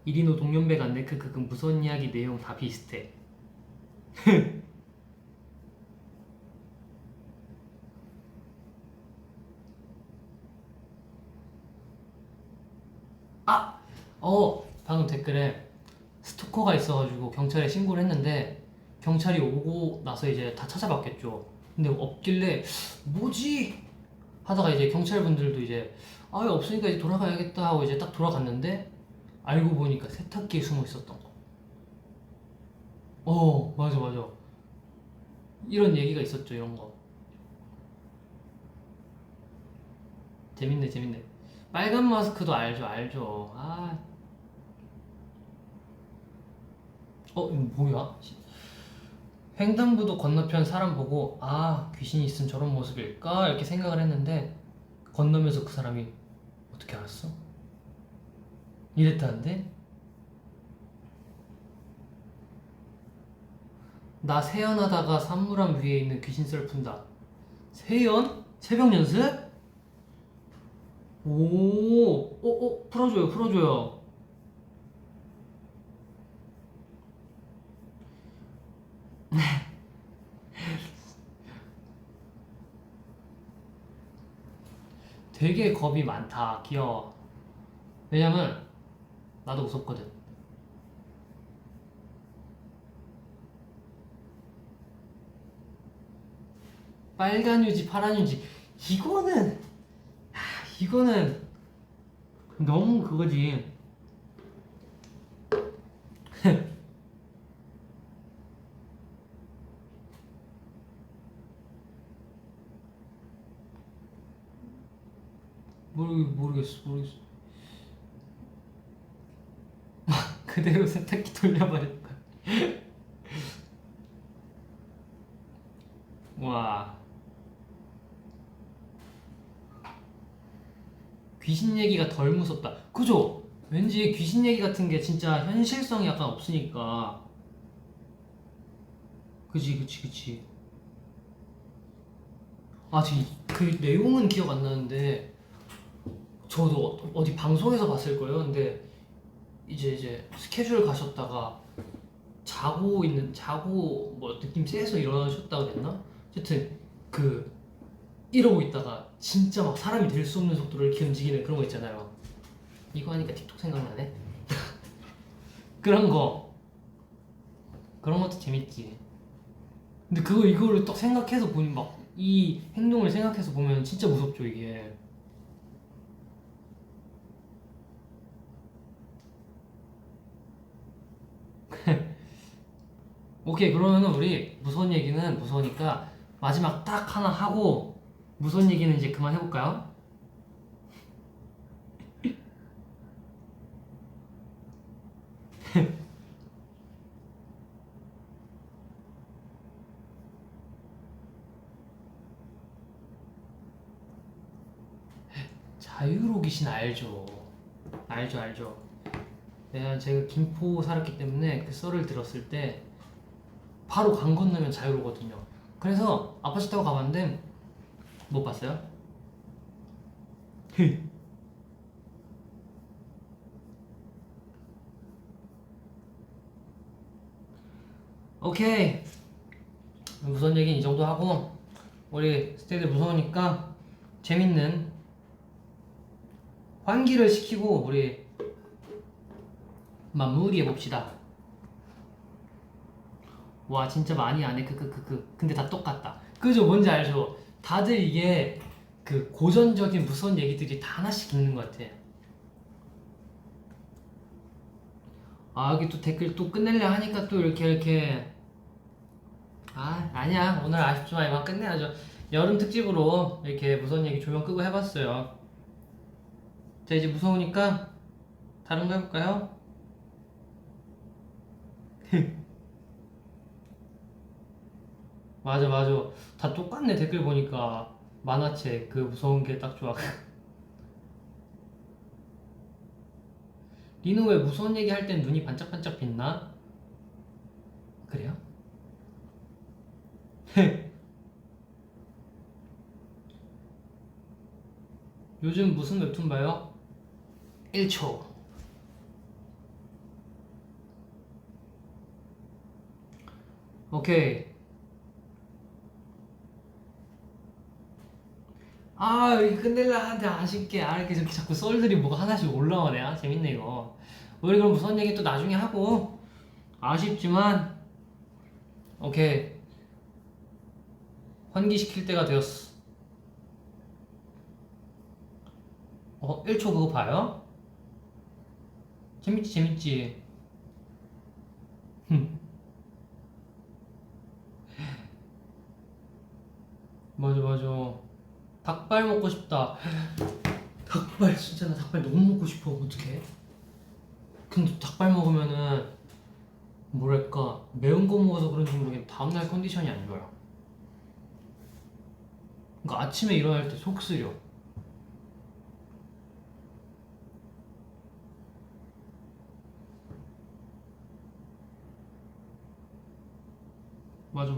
이리노 동년배 같네. 그 무서운 이야기 내용 다 비슷해. 방금 댓글에 스토커가 있어가지고 경찰에 신고를 했는데 경찰이 오고 나서 이제 다 찾아봤겠죠. 근데 없길래 뭐지? 하다가 이제 경찰분들도 이제 없으니까 이제 돌아가야겠다 하고 이제 딱 돌아갔는데 알고 보니까 세탁기에 숨어 있었던 거. 맞아. 이런 얘기가 있었죠. 이런 거. 재밌네. 빨간 마스크도 알죠. 이거 뭐야? 횡단보도 건너편 사람 보고 귀신이 있으면 저런 모습일까? 이렇게 생각을 했는데 건너면서 그 사람이 어떻게 알았어? 이랬다는데? 나 세연하다가 산물함 위에 있는 귀신 썰 푼다. 세연? 새벽 연습? 풀어줘요. 되게 겁이 많다. 귀여워. 왜냐면 나도 무섭거든. 빨간 유지, 파란 유지. 이거는 너무 그거지. 모르겠어. 그대로 세탁기 돌려버릴 거야. 와. 귀신 귀신 얘기가 덜 무섭다. 그죠? 왠지 귀신 얘기 같은 게 진짜 현실성이 약간 없으니까. 그치. 아, 지금 그 내용은 기억 안 나는데 저도 어디 방송에서 봤을 거예요. 근데 이제 스케줄 가셨다가 자고 뭐 느낌 쎄서 일어나셨다고 됐나? 어쨌든 그 이러고 있다가 진짜 막 사람이 될 수 없는 속도로 이렇게 움직이는 그런 거 있잖아요. 이거 하니까 틱톡 생각나네. 그런 것도 재밌지. 근데 이거를 딱 생각해서 보니 막 이 행동을 생각해서 보면 진짜 무섭죠 이게. 오케이, 그러면은 우리 무서운 얘기는 무서우니까 마지막 딱 하나 하고 무서운 얘기는 이제 그만 해볼까요? 자유로 귀신 알죠? 알죠. 제가 김포 살았기 때문에 그 썰을 들었을 때 바로 강 건너면 자유로거든요. 그래서 아파트 타고 가봤는데 못 봤어요? 오케이, 무서운 얘기는 이 정도 하고 우리 스테이들 무서우니까 재밌는 환기를 시키고 우리 마무리 해봅시다. 와, 진짜 많이 안 해. 근데 다 똑같다. 그죠? 뭔지 알죠? 다들 이게 그 고전적인 무서운 얘기들이 다 하나씩 있는 것 같아. 아, 여기 또 댓글 또 끝낼려 하니까 또 이렇게 아니야, 오늘 아쉽지만 이만 끝내야죠. 여름 특집으로 이렇게 무서운 얘기 조명 끄고 해봤어요. 자, 이제 무서우니까 다른 거 해볼까요? 맞아. 다 똑같네. 댓글 보니까 만화책 그 무서운 게 딱 좋아. 리노 왜 무서운 얘기 할 땐 눈이 반짝반짝 빛나? 그래요? 요즘 무슨 웹툰 봐요? 1초. 오케이. 이렇게 끝낼라 하는데 아쉽게 이렇게 자꾸 썰들이 뭐가 하나씩 올라오네. 재밌네 이거. 우리 그럼 무서운 얘기 또 나중에 하고. 아쉽지만 오케이, 환기시킬 때가 되었어. 1초 그거 봐요? 재밌지. 맞아. 닭발 먹고 싶다. 닭발 진짜, 나 닭발 너무 먹고 싶어. 어떡해? 근데 닭발 먹으면은 뭐랄까, 매운 거 먹어서 그런지 모르겠는데 다음날 컨디션이 안 좋아요. 그러니까 아침에 일어날 때 속 쓰려. 맞아.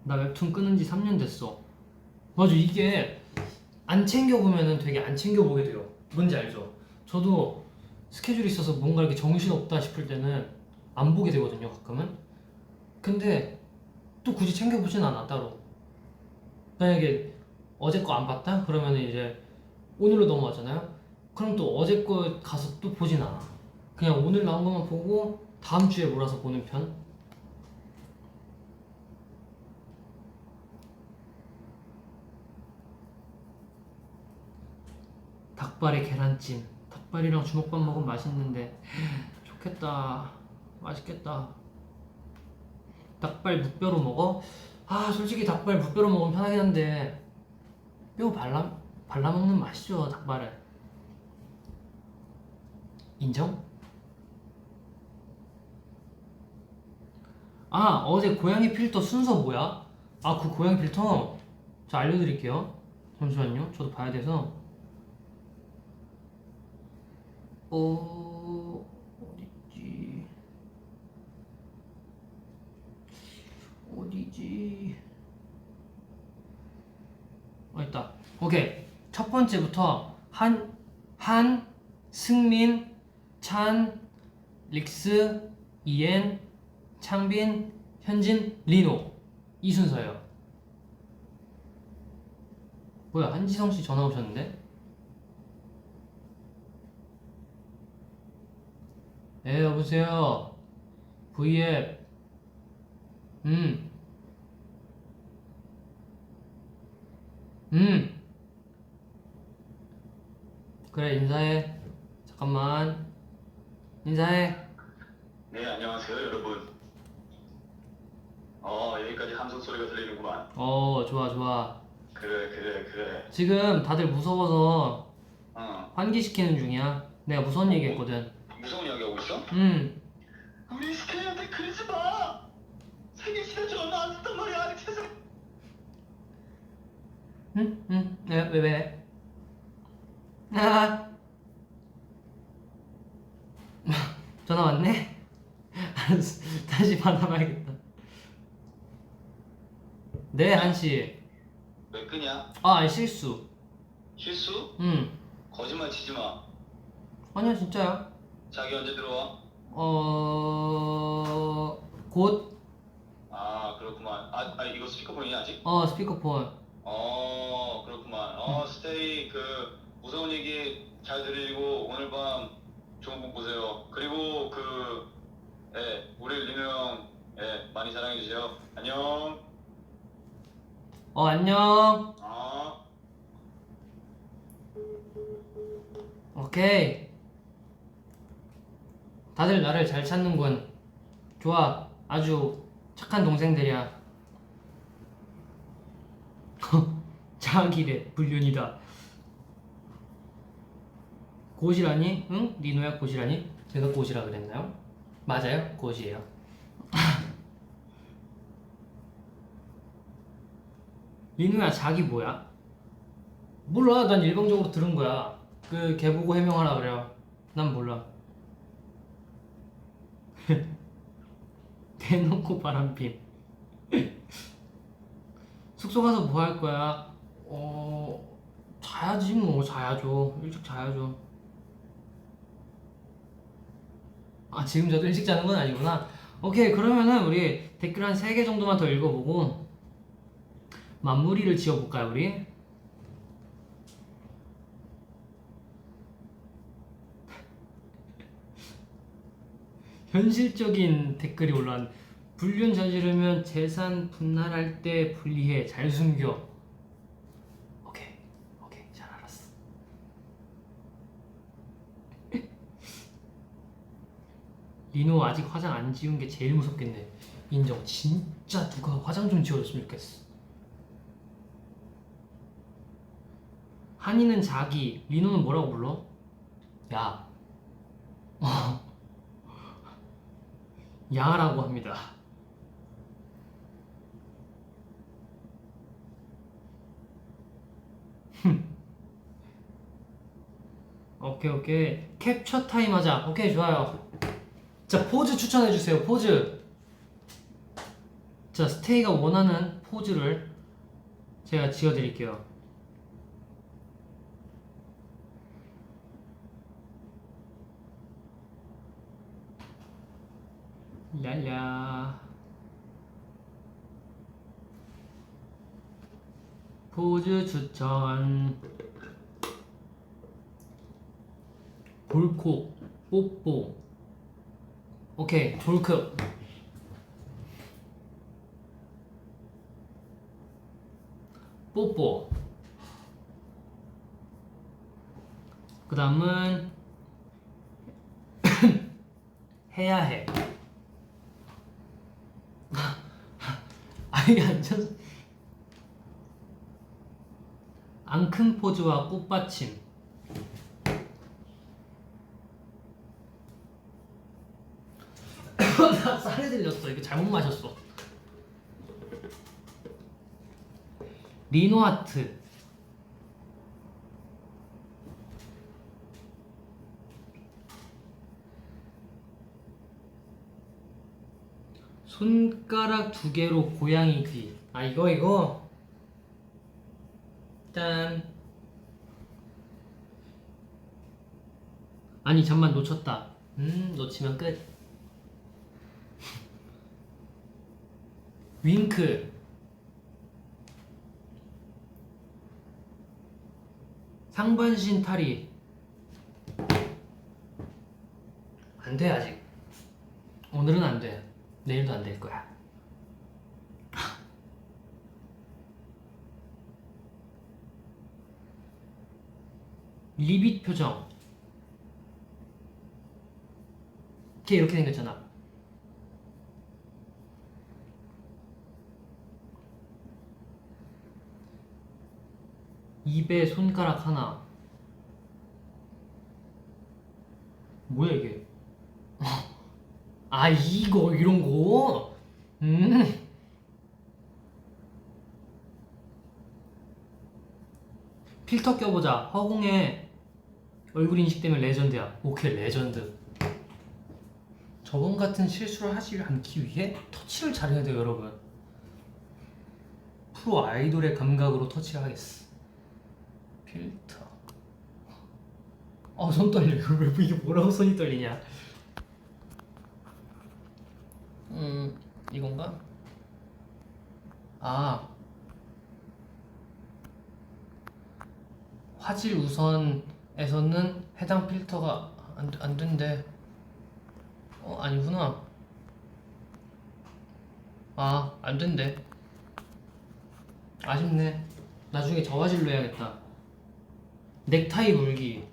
나 웹툰 끊은 지 3년 됐어. 맞아, 이게 안 챙겨보면은 되게 안 챙겨보게 돼요. 뭔지 알죠? 저도 스케줄이 있어서 뭔가 이렇게 정신없다 싶을 때는 안 보게 되거든요, 가끔은. 근데 또 굳이 챙겨보진 않아, 따로. 만약에 어제 거 안 봤다? 그러면 이제 오늘로 넘어가잖아요? 그럼 또 어제 거 가서 또 보진 않아. 그냥 오늘 나온 것만 보고 다음 주에 몰아서 보는 편? 닭발에 계란찜. 닭발이랑 주먹밥 먹으면 맛있는데 좋겠다. 맛있겠다. 닭발 무뼈로 먹어? 솔직히 닭발 무뼈로 먹으면 편하긴 한데 뼈 발라 먹는 맛이죠, 닭발은. 인정? 어제 고양이 필터 순서 뭐야? 그 고양이 필터 저 알려드릴게요. 잠시만요, 저도 봐야 돼서. 어딨지? 어디지? 있다. 오케이. 첫 번째부터 한, 승민, 찬, 릭스, 이엔, 창빈, 현진, 리노 이 순서예요. 뭐야, 한지성 씨 전화 오셨는데? 네, 여보세요. V앱. 음. 그래, 인사해. 잠깐만. 인사해. 네, 안녕하세요, 여러분. 여기까지 함성 소리가 들리는구만. 좋아, 좋아. 그래. 지금 다들 무서워서 어, 환기시키는 중이야. 내가 무서운 얘기 했거든. 무서운 이야기 하고 있어? 우리 스테이한테 그러지 마! 생일시대 전화 안 했단 말이야, 아직 세상. 왜? 아. 전화 왔네? 알았어. 다시 받아봐야겠다. 네, 한씨. 왜 끄냐? 아니, 실수. 실수? 거짓말 치지 마. 아니야, 진짜야. 자기 언제 들어와? 곧? 그렇구만. 이거 스피커폰이냐, 아직? 스피커폰. 그렇구만. 스테이, 무서운 얘기 잘 들으시고, 오늘 밤 좋은 꿈 꾸세요. 그리고, 우리 리노 형, 많이 사랑해주세요. 안녕. 안녕. 어. 오케이. 다들 나를 잘 찾는군. 좋아. 아주 착한 동생들이야. 자기래 불륜이다. 고시라니? 응? 니노야 고시라니? 제가 고시라 그랬나요? 맞아요. 고시예요. 리노야 자기 뭐야? 몰라. 난 일방적으로 들은 거야. 걔 보고 해명하라 그래요. 난 몰라. 대놓고 바람핌. 숙소 가서 뭐 할 거야? 자야지 뭐. 자야죠. 일찍 자야죠. 지금 저도 일찍 자는 건 아니구나. 오케이, 그러면은 우리 댓글 한 3개 정도만 더 읽어보고 마무리를 지어볼까요, 우리? 현실적인 댓글이 올라왔네. 불륜 저지르면 재산 분할할 때 분리해. 잘 숨겨. 오케이, 잘 알았어. 리노 아직 화장 안 지운 게 제일 무섭겠네. 인정. 진짜 누가 화장 좀 지워줬으면 좋겠어. 한이는 자기, 리노는 뭐라고 불러? 야. 야라고 합니다. 오케이. 캡처 타임 하자. 오케이, 좋아요. 자, 포즈 추천해주세요. 포즈. 자, 스테이가 원하는 포즈를 제가 지어드릴게요. 랄라. 포즈 추천. 볼콕, 뽀뽀. 오케이, 볼크. 뽀뽀. 그 다음은 해야 해. 아이 앉아서 앙큼 포즈와 꽃받침. 나 쌀에 들렸어. 이거 잘못 마셨어. 리노아트. 손가락 2개로 고양이 귀. 아 이거 짠. 아니 잠만 놓쳤다. 놓치면 끝. 윙크. 상반신 탈의. 안 돼 아직. 오늘은 안 돼. 내일도 안 될 거야. 리빗 표정. 걔 이렇게 생겼잖아. 입에 손가락 하나. 뭐야 이게? 아 이거 이런 거. 필터 껴보자. 허공에 얼굴 인식되면 레전드야. 오케이 레전드. 저번 같은 실수를 하지 않기 위해 터치를 잘해야 돼요 여러분. 프로 아이돌의 감각으로 터치를 하겠어. 필터. 손 떨려. 왜 이게 뭐라고 손이 떨리냐? 이건가? 아 화질 우선에서는 해당 필터가 안 된대. 아니구나. 안 된대. 아쉽네. 나중에 저화질로 해야겠다. 넥타이 물기.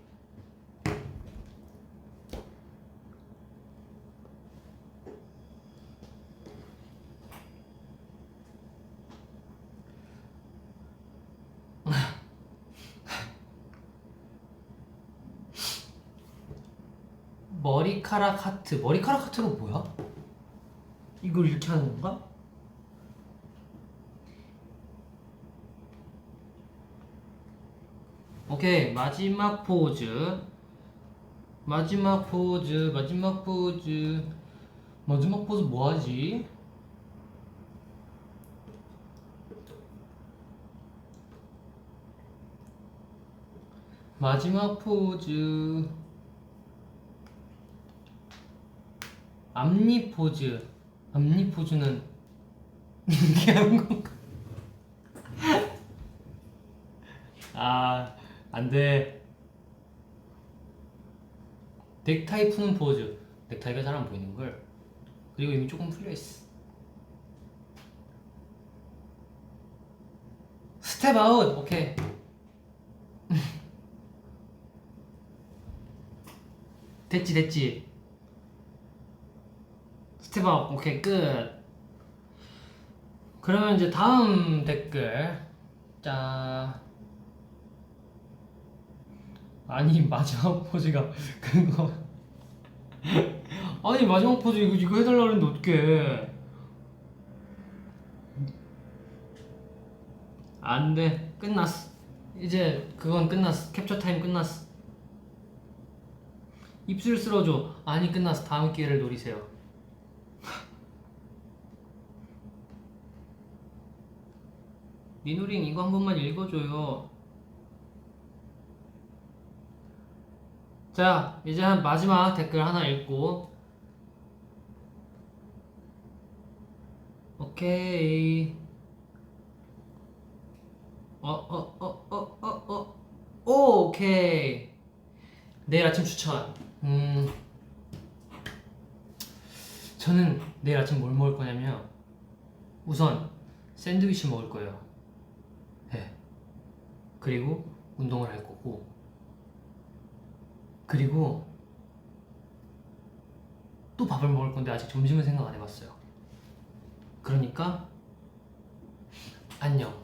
머리카락 하트. 머리카락 하트가 뭐야? 이걸 이렇게 하는 건가? 오케이 마지막 포즈. 마지막 포즈 뭐하지? 마지막 포즈 앞니 포즈. 앞니 포즈는 이렇게 하는 건가? 안돼. 넥타이 푸는 포즈. 넥타이가 잘 안 보이는걸. 그리고 이미 조금 풀려있어. 스텝 아웃. 오케이. 됐지. 스텝 아웃. 오케이 끝. 그러면 이제 다음 댓글. 자, 아니 마지막 포즈가 그거. 아니 마지막 포즈 이거 해달라 그랬는데 어떡해. 안돼. 끝났어. 이제 그건 끝났어. 캡처 타임 끝났어. 입술 쓸어줘. 아니 끝났어. 다음 기회를 노리세요. 니누링 이거 한 번만 읽어줘요. 자 이제 한 마지막 댓글 하나 읽고 오케이. 오케이. 내일 아침 추천. 저는 내일 아침 뭘 먹을 거냐면 우선 샌드위치 먹을 거예요. 네. 그리고 운동을 할 거고, 그리고 또 밥을 먹을 건데 아직 점심은 생각 안 해봤어요. 그러니까 안녕.